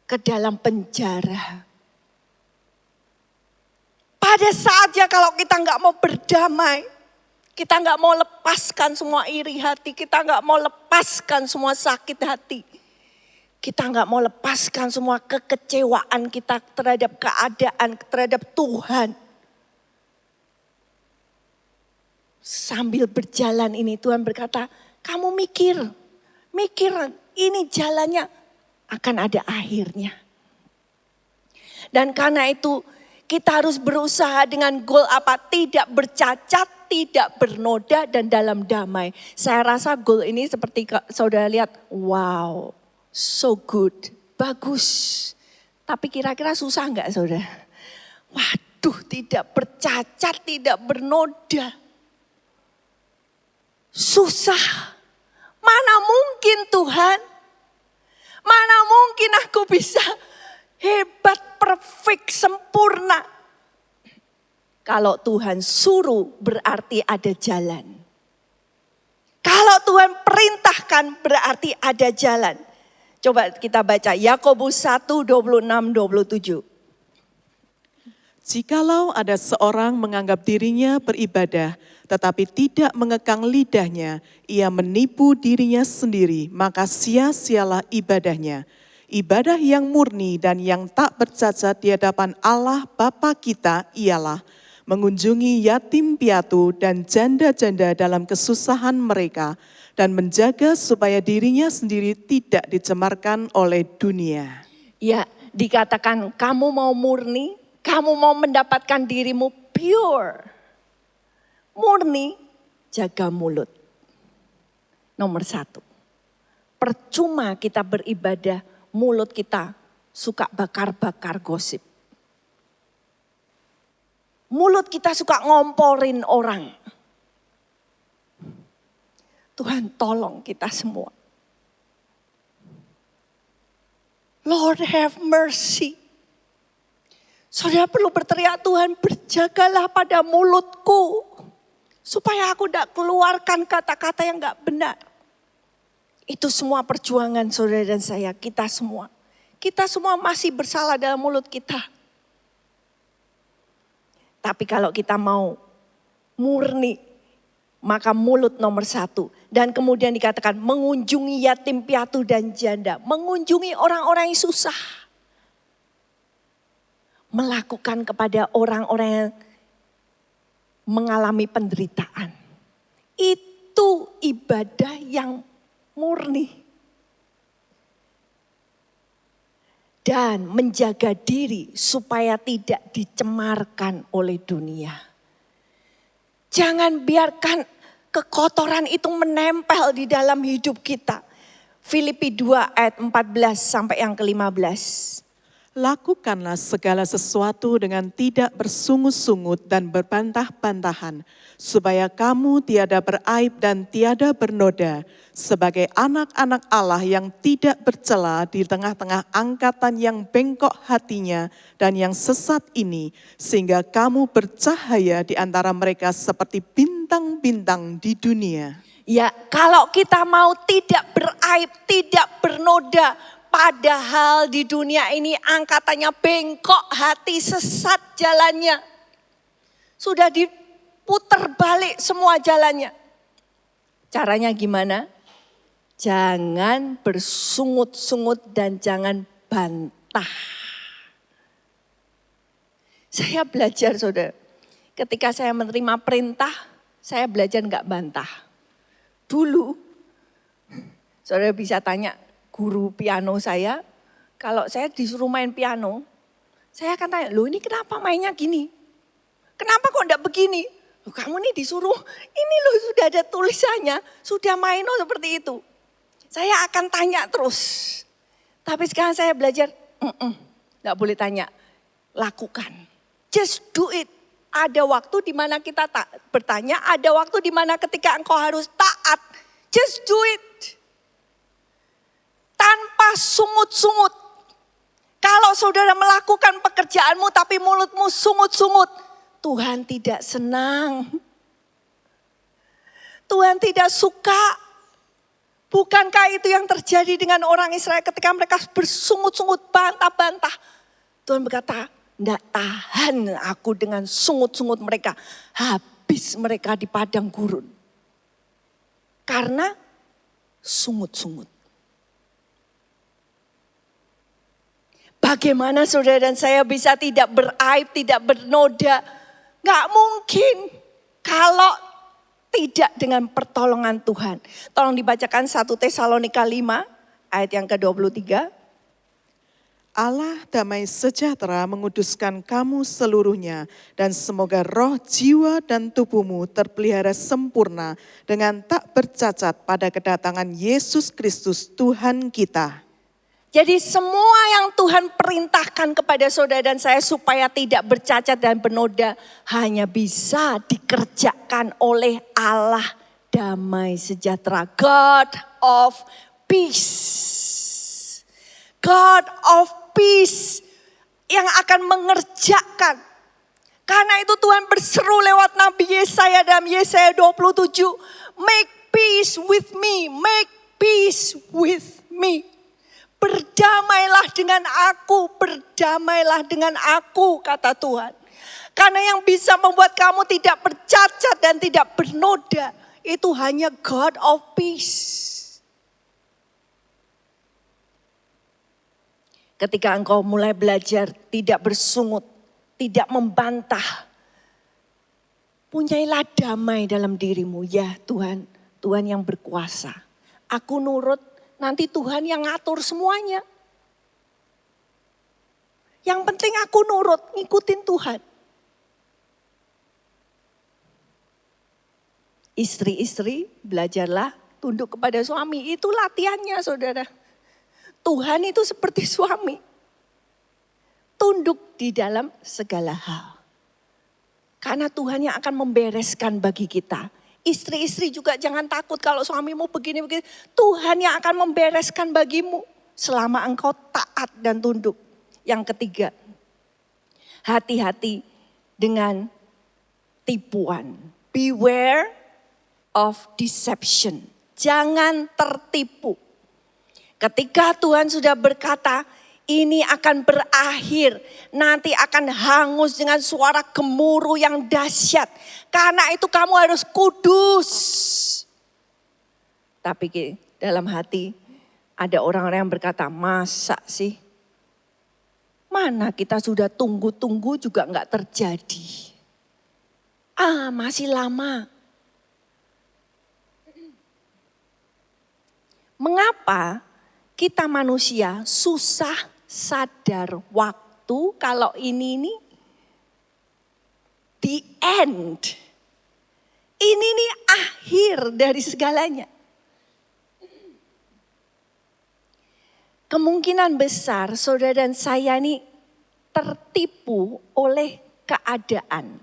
ke dalam penjara. Pada saatnya kalau kita nggak mau berdamai, kita nggak mau lepaskan semua iri hati, kita nggak mau lepaskan semua sakit hati, kita nggak mau lepaskan semua kekecewaan kita terhadap keadaan, terhadap Tuhan. Sambil berjalan ini Tuhan berkata, kamu mikir ini jalannya akan ada akhirnya. Dan karena itu kita harus berusaha dengan goal apa? Tidak bercacat, tidak bernoda, dan dalam damai. Saya rasa goal ini seperti saudara lihat, wow, so good, bagus. Tapi kira-kira susah enggak saudara? Waduh, tidak bercacat, tidak bernoda. Susah. Mana mungkin Tuhan? Mana mungkin aku bisa hebat, perfect, sempurna. Kalau Tuhan suruh berarti ada jalan. Kalau Tuhan perintahkan berarti ada jalan. Coba kita baca Yakobus 1:26-27. Jikalau ada seorang menganggap dirinya beribadah, tetapi tidak mengekang lidahnya, ia menipu dirinya sendiri, maka sia-sialah ibadahnya. Ibadah yang murni dan yang tak bercacat di hadapan Allah Bapa kita ialah mengunjungi yatim piatu dan janda-janda dalam kesusahan mereka, dan menjaga supaya dirinya sendiri tidak dicemarkan oleh dunia. Ya, dikatakan kamu mau murni, kamu mau mendapatkan dirimu pure. Murni, jaga mulut. Nomor 1. Percuma kita beribadah, mulut kita suka bakar-bakar gosip. Mulut kita suka ngomporin orang. Tuhan tolong kita semua. Lord have mercy. Saudara perlu berteriak, Tuhan berjagalah pada mulutku. Supaya aku tidak keluarkan kata-kata yang gak benar. Itu semua perjuangan saudara dan saya, kita semua. Kita semua masih bersalah dalam mulut kita. Tapi kalau kita mau murni, maka mulut nomor 1. Dan kemudian dikatakan mengunjungi yatim piatu dan janda. Mengunjungi orang-orang yang susah. Melakukan kepada orang-orang yang mengalami penderitaan. Itu ibadah yang murni. Dan menjaga diri supaya tidak dicemarkan oleh dunia. Jangan biarkan kekotoran itu menempel di dalam hidup kita. Filipi 2 ayat 14 sampai yang ke-15. Lakukanlah segala sesuatu dengan tidak bersungut-sungut dan berbantah-bantahan, supaya kamu tiada beraib dan tiada bernoda, sebagai anak-anak Allah yang tidak bercela di tengah-tengah angkatan yang bengkok hatinya dan yang sesat ini, sehingga kamu bercahaya di antara mereka seperti bintang-bintang di dunia. Ya, kalau kita mau tidak beraib, tidak bernoda, padahal di dunia ini angkatannya bengkok, hati sesat jalannya. Sudah diputar balik semua jalannya. Caranya gimana? Jangan bersungut-sungut dan jangan bantah. Saya belajar saudara, ketika saya menerima perintah, saya belajar enggak bantah. Dulu, saudara bisa tanya, guru piano saya, kalau saya disuruh main piano, saya akan tanya, loh ini kenapa mainnya gini? Kenapa kok enggak begini? Loh kamu nih disuruh, ini loh sudah ada tulisannya, sudah main seperti itu. Saya akan tanya terus. Tapi sekarang saya belajar, enggak boleh tanya, lakukan. Just do it. Ada waktu di mana kita bertanya, ada waktu di mana ketika engkau harus taat. Just do it. Tanpa sungut-sungut. Kalau saudara melakukan pekerjaanmu tapi mulutmu sungut-sungut, Tuhan tidak senang. Tuhan tidak suka. Bukankah itu yang terjadi dengan orang Israel ketika mereka bersungut-sungut, bantah-bantah. Tuhan berkata, tidak tahan aku dengan sungut-sungut mereka. Habis mereka di padang gurun. Karena sungut-sungut. Bagaimana saudara dan saya bisa tidak beraib, tidak bernoda? Gak mungkin kalau tidak dengan pertolongan Tuhan. Tolong dibacakan 1 Tesalonika 5 ayat yang ke-23. Allah damai sejahtera menguduskan kamu seluruhnya, dan semoga roh, jiwa, dan tubuhmu terpelihara sempurna dengan tak bercacat pada kedatangan Yesus Kristus Tuhan kita. Jadi semua yang Tuhan perintahkan kepada saudara dan saya supaya tidak bercacat dan bernoda hanya bisa dikerjakan oleh Allah damai sejahtera. God of peace. God of peace yang akan mengerjakan. Karena itu Tuhan berseru lewat Nabi Yesaya dalam Yesaya 27. Make peace with me, make peace with me. Berdamailah dengan aku, kata Tuhan. Karena yang bisa membuat kamu tidak bercacat dan tidak bernoda, itu hanya God of peace. Ketika engkau mulai belajar tidak bersungut, tidak membantah, punyailah damai dalam dirimu. Ya Tuhan, Tuhan yang berkuasa. Aku nurut. Nanti Tuhan yang ngatur semuanya. Yang penting aku nurut, ngikutin Tuhan. Istri-istri, belajarlah tunduk kepada suami. Itu latihannya saudara. Tuhan itu seperti suami. Tunduk di dalam segala hal. Karena Tuhan yang akan membereskan bagi kita. Istri-istri juga jangan takut kalau suamimu begini-begini. Tuhan yang akan membereskan bagimu selama engkau taat dan tunduk. Yang ketiga, hati-hati dengan tipuan. Beware of deception. Jangan tertipu. Ketika Tuhan sudah berkata, ini akan berakhir, nanti akan hangus dengan suara gemuruh yang dahsyat. Karena itu kamu harus kudus. Tapi dalam hati ada orang-orang yang berkata, masa sih? Mana kita sudah tunggu-tunggu juga enggak terjadi. Masih lama. Mengapa kita manusia susah sadar waktu kalau ini the end. Ini nih akhir dari segalanya. Kemungkinan besar saudara dan saya ini tertipu oleh keadaan.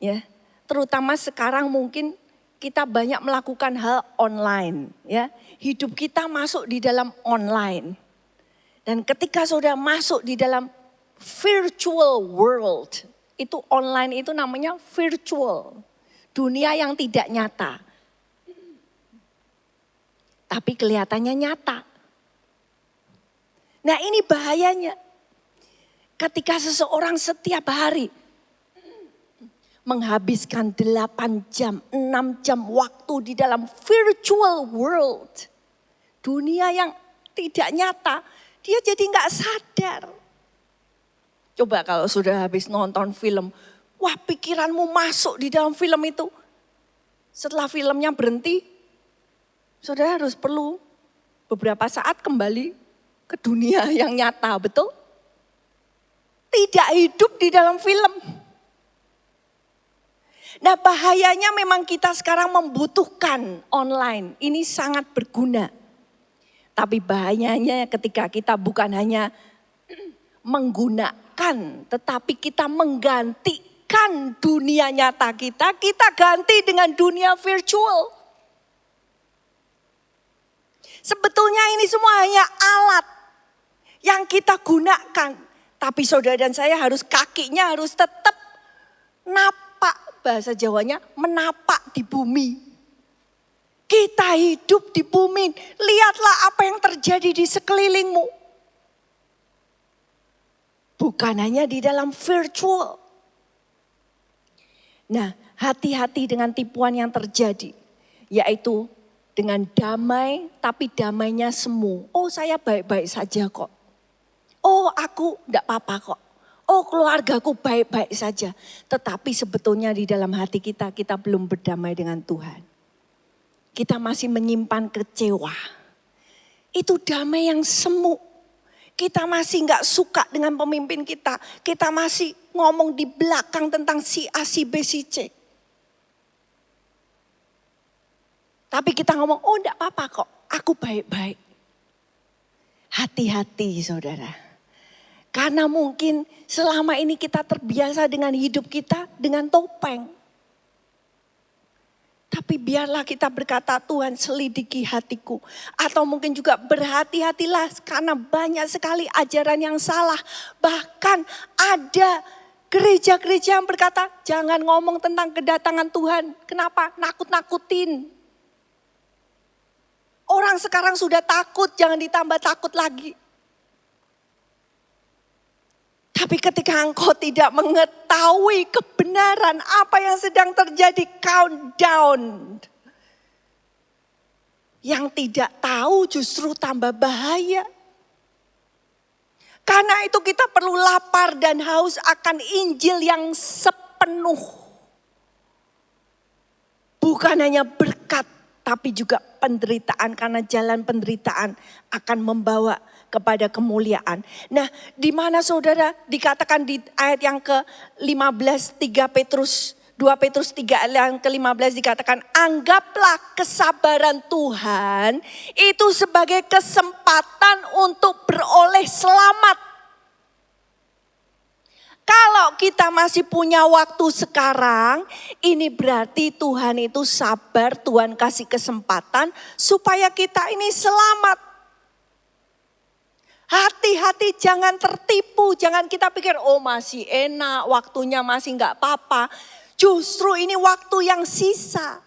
Ya, terutama sekarang mungkin kita banyak melakukan hal online, ya. Hidup kita masuk di dalam online. Dan ketika sudah masuk di dalam virtual world, itu online itu namanya virtual. Dunia yang tidak nyata. Tapi kelihatannya nyata. Nah, ini bahayanya. Ketika seseorang setiap hari menghabiskan 8 jam, 6 jam waktu di dalam virtual world. Dunia yang tidak nyata, dia jadi nggak sadar. Coba kalau sudah habis nonton film, wah pikiranmu masuk di dalam film itu. Setelah filmnya berhenti, saudara harus perlu beberapa saat kembali ke dunia yang nyata, betul? Tidak hidup di dalam film. Nah bahayanya memang kita sekarang membutuhkan online. Ini sangat berguna. Tapi bahayanya ketika kita bukan hanya menggunakan, tetapi kita menggantikan dunia nyata kita ganti dengan dunia virtual. Sebetulnya ini semua hanya alat yang kita gunakan. Tapi saudara dan saya kakinya harus tetap napak, bahasa Jawanya menapak di bumi. Kita hidup di bumi, lihatlah apa yang terjadi di sekelilingmu. Bukan hanya di dalam virtual. Nah, hati-hati dengan tipuan yang terjadi, yaitu dengan damai, tapi damainya semu. Oh, saya baik-baik saja kok. Oh, aku enggak apa-apa kok. Oh, keluargaku baik-baik saja. Tetapi sebetulnya di dalam hati kita belum berdamai dengan Tuhan. Kita masih menyimpan kecewa. Itu damai yang semu. Kita masih enggak suka dengan pemimpin kita. Kita masih ngomong di belakang tentang si A, si B, si C. Tapi kita ngomong, oh enggak apa-apa kok, aku baik-baik. Hati-hati saudara. Karena mungkin selama ini kita terbiasa dengan hidup kita dengan topeng. Tapi biarlah kita berkata, Tuhan selidiki hatiku. Atau mungkin juga berhati-hatilah karena banyak sekali ajaran yang salah. Bahkan ada gereja-gereja yang berkata, jangan ngomong tentang kedatangan Tuhan. Kenapa? Nakut-nakutin. Orang sekarang sudah takut, jangan ditambah takut lagi. Tapi ketika engkau tidak mengetahui kebenaran apa yang sedang terjadi, countdown. Yang tidak tahu justru tambah bahaya. Karena itu kita perlu lapar dan haus akan Injil yang sepenuh. Bukan hanya berkat, tapi juga penderitaan. Karena jalan penderitaan akan membawa kepada kemuliaan. Nah, di mana saudara dikatakan di ayat yang ke-15, 2 Petrus 3 ayat yang ke-15 dikatakan, anggaplah kesabaran Tuhan itu sebagai kesempatan untuk beroleh selamat. Kalau kita masih punya waktu sekarang, ini berarti Tuhan itu sabar, Tuhan kasih kesempatan supaya kita ini selamat. Hati-hati jangan tertipu, jangan kita pikir oh masih enak, waktunya masih enggak apa-apa. Justru ini waktu yang sisa.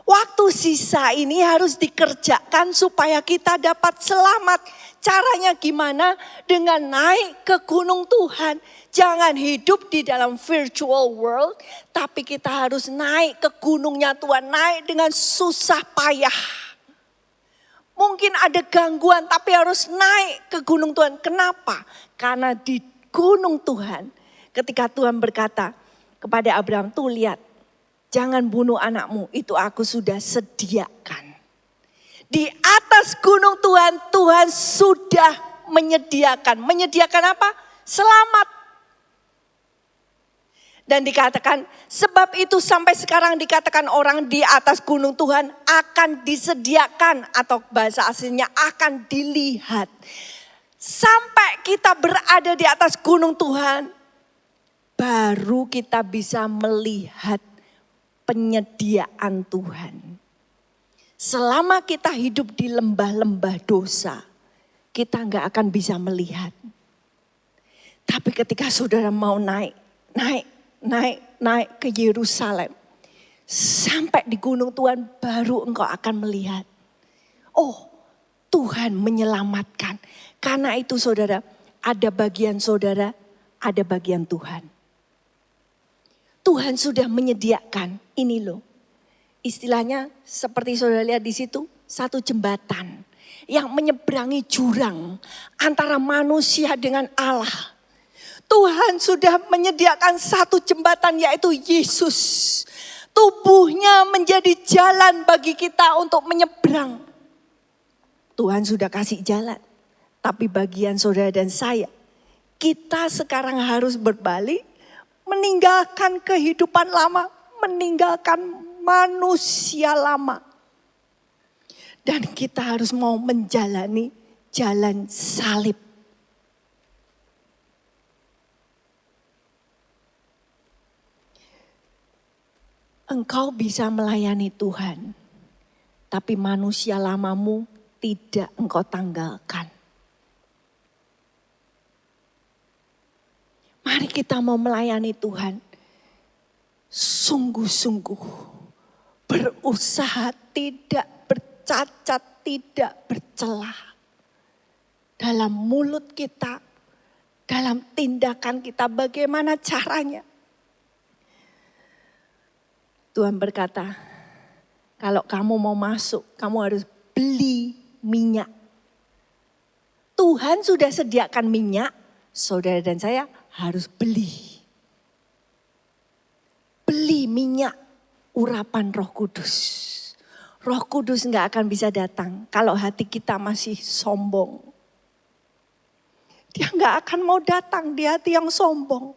Waktu sisa ini harus dikerjakan supaya kita dapat selamat. Caranya gimana? Dengan naik ke gunung Tuhan. Jangan hidup di dalam virtual world, tapi kita harus naik ke gunungnya Tuhan, naik dengan susah payah. Mungkin ada gangguan tapi harus naik ke gunung Tuhan. Kenapa? Karena di gunung Tuhan ketika Tuhan berkata kepada Abraham, tuh lihat, jangan bunuh anakmu, itu aku sudah sediakan. Di atas gunung Tuhan, Tuhan sudah menyediakan. Menyediakan apa? Selamat. Dan dikatakan, sebab itu sampai sekarang dikatakan orang di atas gunung Tuhan akan disediakan. Atau bahasa aslinya akan dilihat. Sampai kita berada di atas gunung Tuhan, baru kita bisa melihat penyediaan Tuhan. Selama kita hidup di lembah-lembah dosa, kita nggak akan bisa melihat. Tapi ketika saudara mau naik ke Yerusalem, sampai di gunung Tuhan, baru engkau akan melihat. Oh, Tuhan menyelamatkan. Karena itu saudara, ada bagian saudara, ada bagian Tuhan. Tuhan sudah menyediakan, ini loh. Istilahnya seperti saudara lihat di situ, satu jembatan yang menyeberangi jurang antara manusia dengan Allah. Tuhan sudah menyediakan satu jembatan, yaitu Yesus. Tubuhnya menjadi jalan bagi kita untuk menyeberang. Tuhan sudah kasih jalan. Tapi bagian saudara dan saya, kita sekarang harus berbalik, meninggalkan kehidupan lama, meninggalkan manusia lama. Dan kita harus mau menjalani jalan salib. Engkau bisa melayani Tuhan, tapi manusia lamamu tidak engkau tanggalkan. Mari kita mau melayani Tuhan. Sungguh-sungguh berusaha tidak bercacat, tidak bercelah. Dalam mulut kita, dalam tindakan kita, bagaimana caranya. Tuhan berkata, kalau kamu mau masuk, kamu harus beli minyak. Tuhan sudah sediakan minyak, saudara dan saya harus beli. Beli minyak urapan Roh Kudus. Roh Kudus nggak akan bisa datang kalau hati kita masih sombong. Dia nggak akan mau datang di hati yang sombong.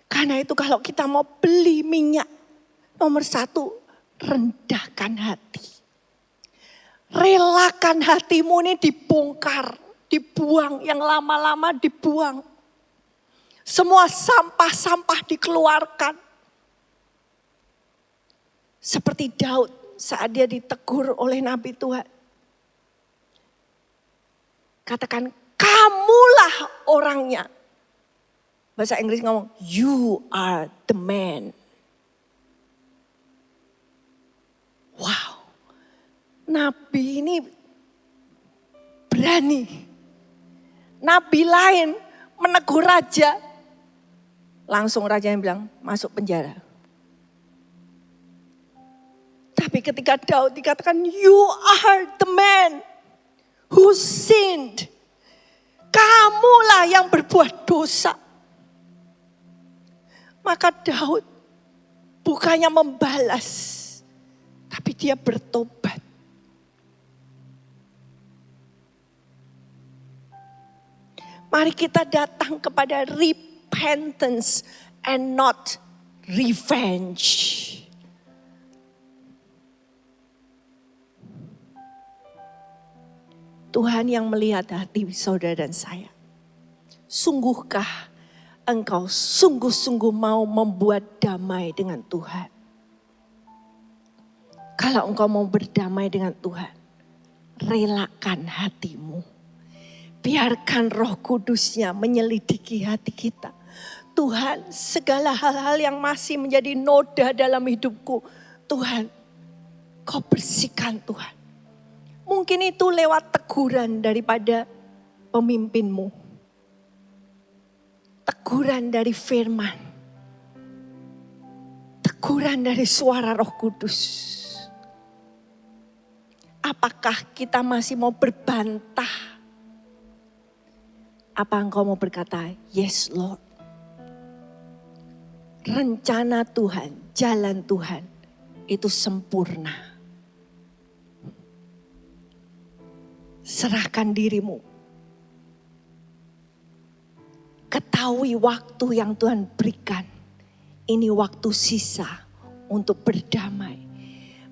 Karena itu kalau kita mau beli minyak, nomor satu, rendahkan hati. Relakan hatimu ini dibongkar, dibuang, yang lama-lama dibuang. Semua sampah-sampah dikeluarkan. Seperti Daud saat dia ditegur oleh Nabi Tuhan. Katakan, kamulah orangnya. Bahasa Inggris ngomong, you are the man. Wow, Nabi ini berani. Nabi lain menegur raja. Langsung raja yang bilang, masuk penjara. Tapi ketika Daud dikatakan, you are the man who sinned. Kamulah yang berbuat dosa. Maka Daud bukannya membalas, tapi dia bertobat. Mari kita datang kepada repentance and not revenge. Tuhan yang melihat hati saudara dan saya. Sungguhkah engkau sungguh-sungguh mau membuat damai dengan Tuhan? Kalau engkau mau berdamai dengan Tuhan, relakan hatimu. Biarkan Roh Kudusnya menyelidiki hati kita. Tuhan, segala hal-hal yang masih menjadi noda dalam hidupku, Tuhan, Kau bersihkan Tuhan. Mungkin itu lewat teguran daripada pemimpinmu. Teguran dari firman. Teguran dari suara Roh Kudus. Apakah kita masih mau berbantah? Apa engkau mau berkata, yes Lord. Rencana Tuhan, jalan Tuhan itu sempurna. Serahkan dirimu. Ketahui waktu yang Tuhan berikan. Ini waktu sisa untuk berdamai.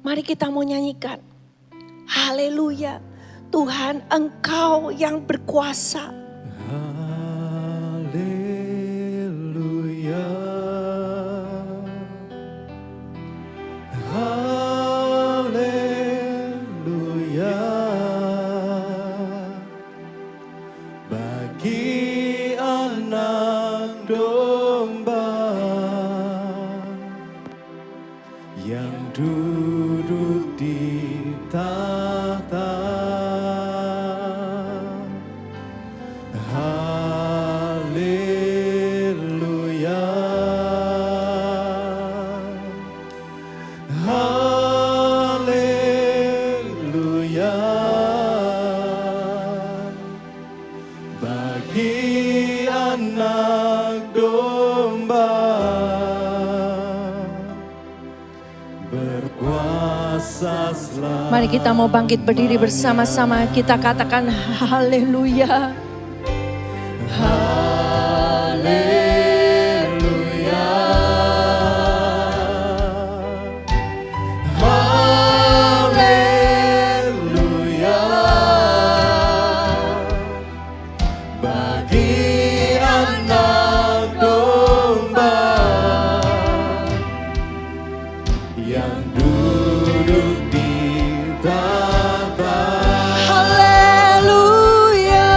Mari kita mau nyanyikan. Haleluya. Tuhan, Engkau yang berkuasa. Haleluya. Haleluya. Bagi anak domba yang duduk di tahta. Haleluya. Haleluya. Bagi anak domba berkuasa selalu. Mari kita mau bangkit berdiri bersama-sama. Kita katakan haleluya. Haleluya. Haleluya. Bagi anak domba yang duduk di tahta. Haleluya.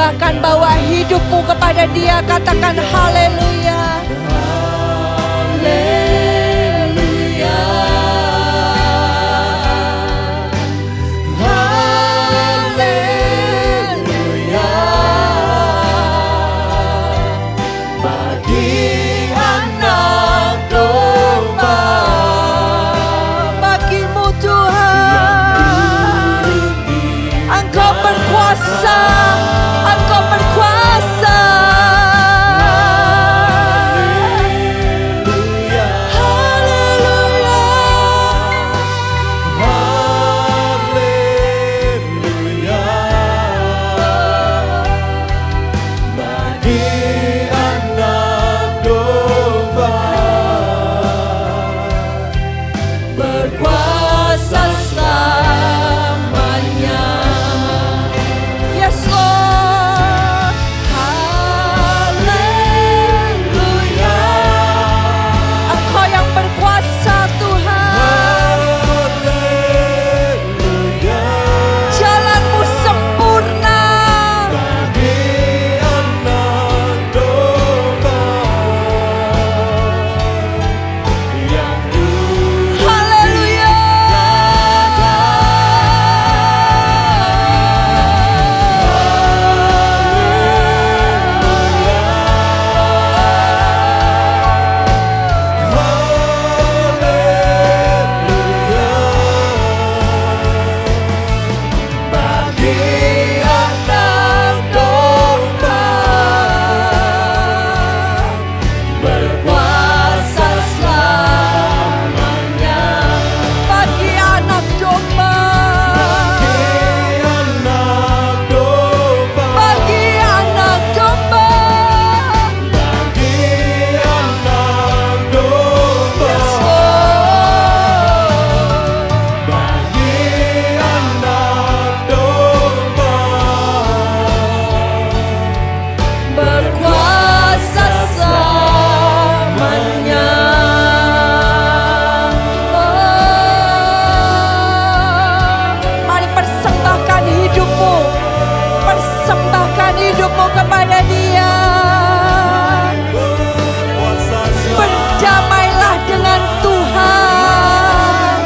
persembahkan, bawa hidupmu kepada Dia. Katakan haleluya. Haleluya. Haleluya. Bagi anak domba, bagimu Tuhan, Engkau berkuasa, Engkau berkuasa. Berkuasa selamanya. Yes Lord. Haleluya. Engkau yang berkuasa Tuhan. Haleluya. Jalanmu sempurna. Bagi anak domba yang haleluya. Bagi anak domba berkuasa selamanya. Bagi anak domba, bagi anak domba, yes Lord. Berkuasa selamanya. Mari persembahkan hidupmu, persembahkan hidupmu kepada Dia. Berdamailah dengan Tuhan.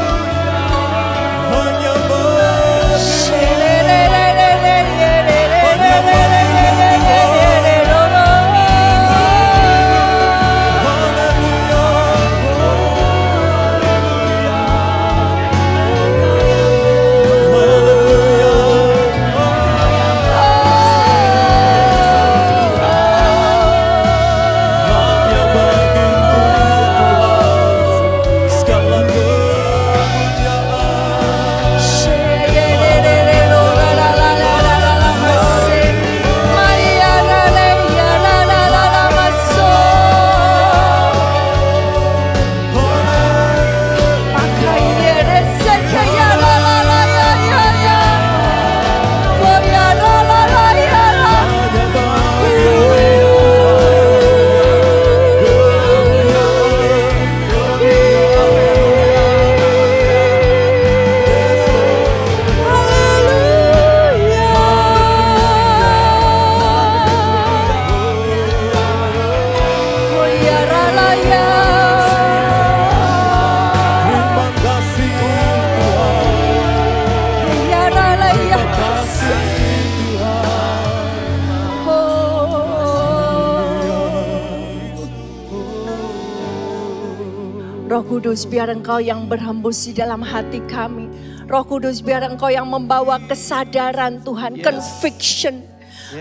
Roh Kudus, biar Engkau yang berhembus di dalam hati kami. Roh Kudus, biar Engkau yang membawa kesadaran Tuhan, conviction.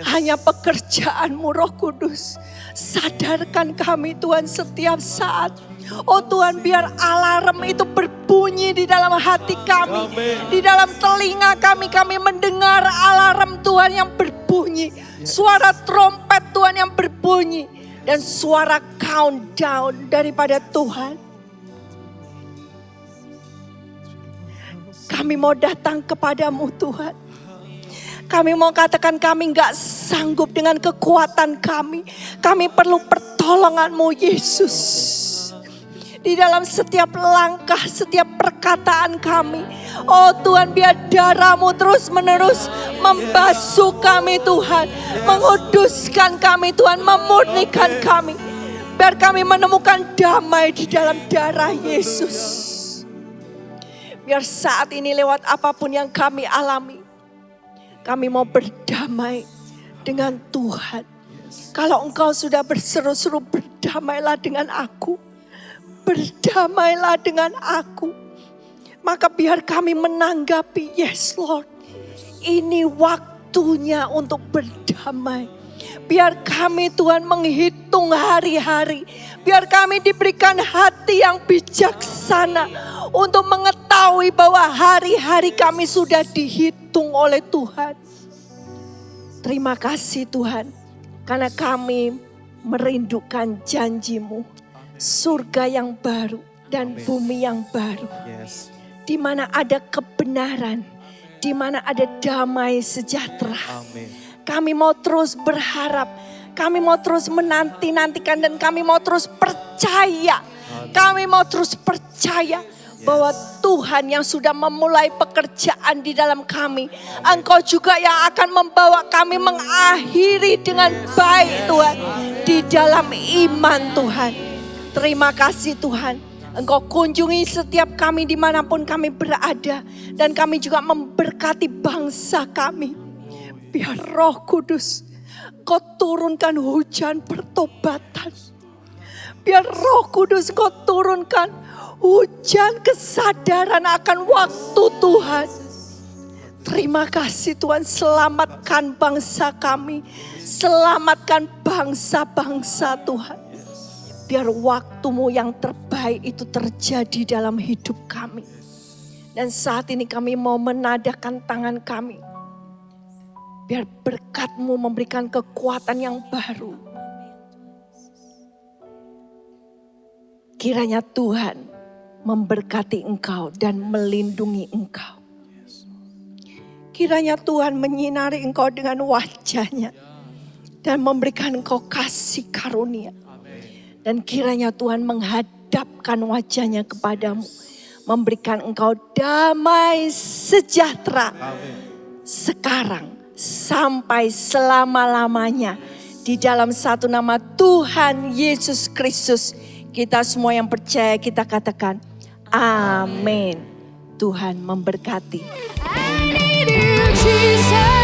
Hanya pekerjaan-Mu Roh Kudus. Sadarkan kami Tuhan setiap saat. Oh Tuhan, biar alarm itu berbunyi di dalam hati kami. Di dalam telinga kami mendengar alarm Tuhan yang berbunyi. Suara trompet Tuhan yang berbunyi. Dan suara countdown daripada Tuhan. Kami mau datang kepadamu Tuhan. Kami mau katakan kami gak sanggup dengan kekuatan kami. Kami perlu pertolongan-Mu Yesus. Di dalam setiap langkah, setiap perkataan kami. Oh Tuhan, biar darah-Mu terus menerus membasuh kami Tuhan, menguduskan kami Tuhan, memurnikan kami. Biar kami menemukan damai di dalam darah Yesus. Biar saat ini lewat apapun yang kami alami, kami mau berdamai dengan Tuhan. Kalau engkau sudah berseru-seru, berdamailah dengan aku. Berdamailah dengan aku. Maka biar kami menanggapi, yes Lord, ini waktunya untuk berdamai. Biar kami Tuhan menghitung hari-hari. Biar kami diberikan hati yang bijaksana untuk mengetahui bahwa hari-hari kami sudah dihitung oleh Tuhan. Terima kasih Tuhan, karena kami merindukan janji-Mu. Surga yang baru dan bumi yang baru. Di mana ada kebenaran, di mana ada damai sejahtera. Kami mau terus berharap, kami mau terus menanti-nantikan, dan kami mau terus percaya. Kami mau terus percaya bahwa Tuhan yang sudah memulai pekerjaan di dalam kami, Engkau juga yang akan membawa kami mengakhiri dengan baik Tuhan, di dalam iman Tuhan. Terima kasih Tuhan, Engkau kunjungi setiap kami dimanapun kami berada, dan kami juga memberkati bangsa kami. Biar Roh Kudus Kau turunkan hujan pertobatan. Biar Roh Kudus Kau turunkan hujan kesadaran akan waktu Tuhan. Terima kasih Tuhan, selamatkan bangsa kami. Selamatkan bangsa-bangsa Tuhan. Biar waktu-Mu yang terbaik itu terjadi dalam hidup kami. Dan saat ini kami mau menadahkan tangan kami. Biar berkat-Mu memberikan kekuatan yang baru. Kiranya Tuhan memberkati engkau dan melindungi engkau. Kiranya Tuhan menyinari engkau dengan wajah-Nya dan memberikan engkau kasih karunia. Dan kiranya Tuhan menghadapkan wajah-Nya kepadamu, memberikan engkau damai sejahtera sekarang sampai selama-lamanya. Di dalam satu nama Tuhan Yesus Kristus, kita semua yang percaya kita katakan amin. Tuhan memberkati. I need you, Jesus.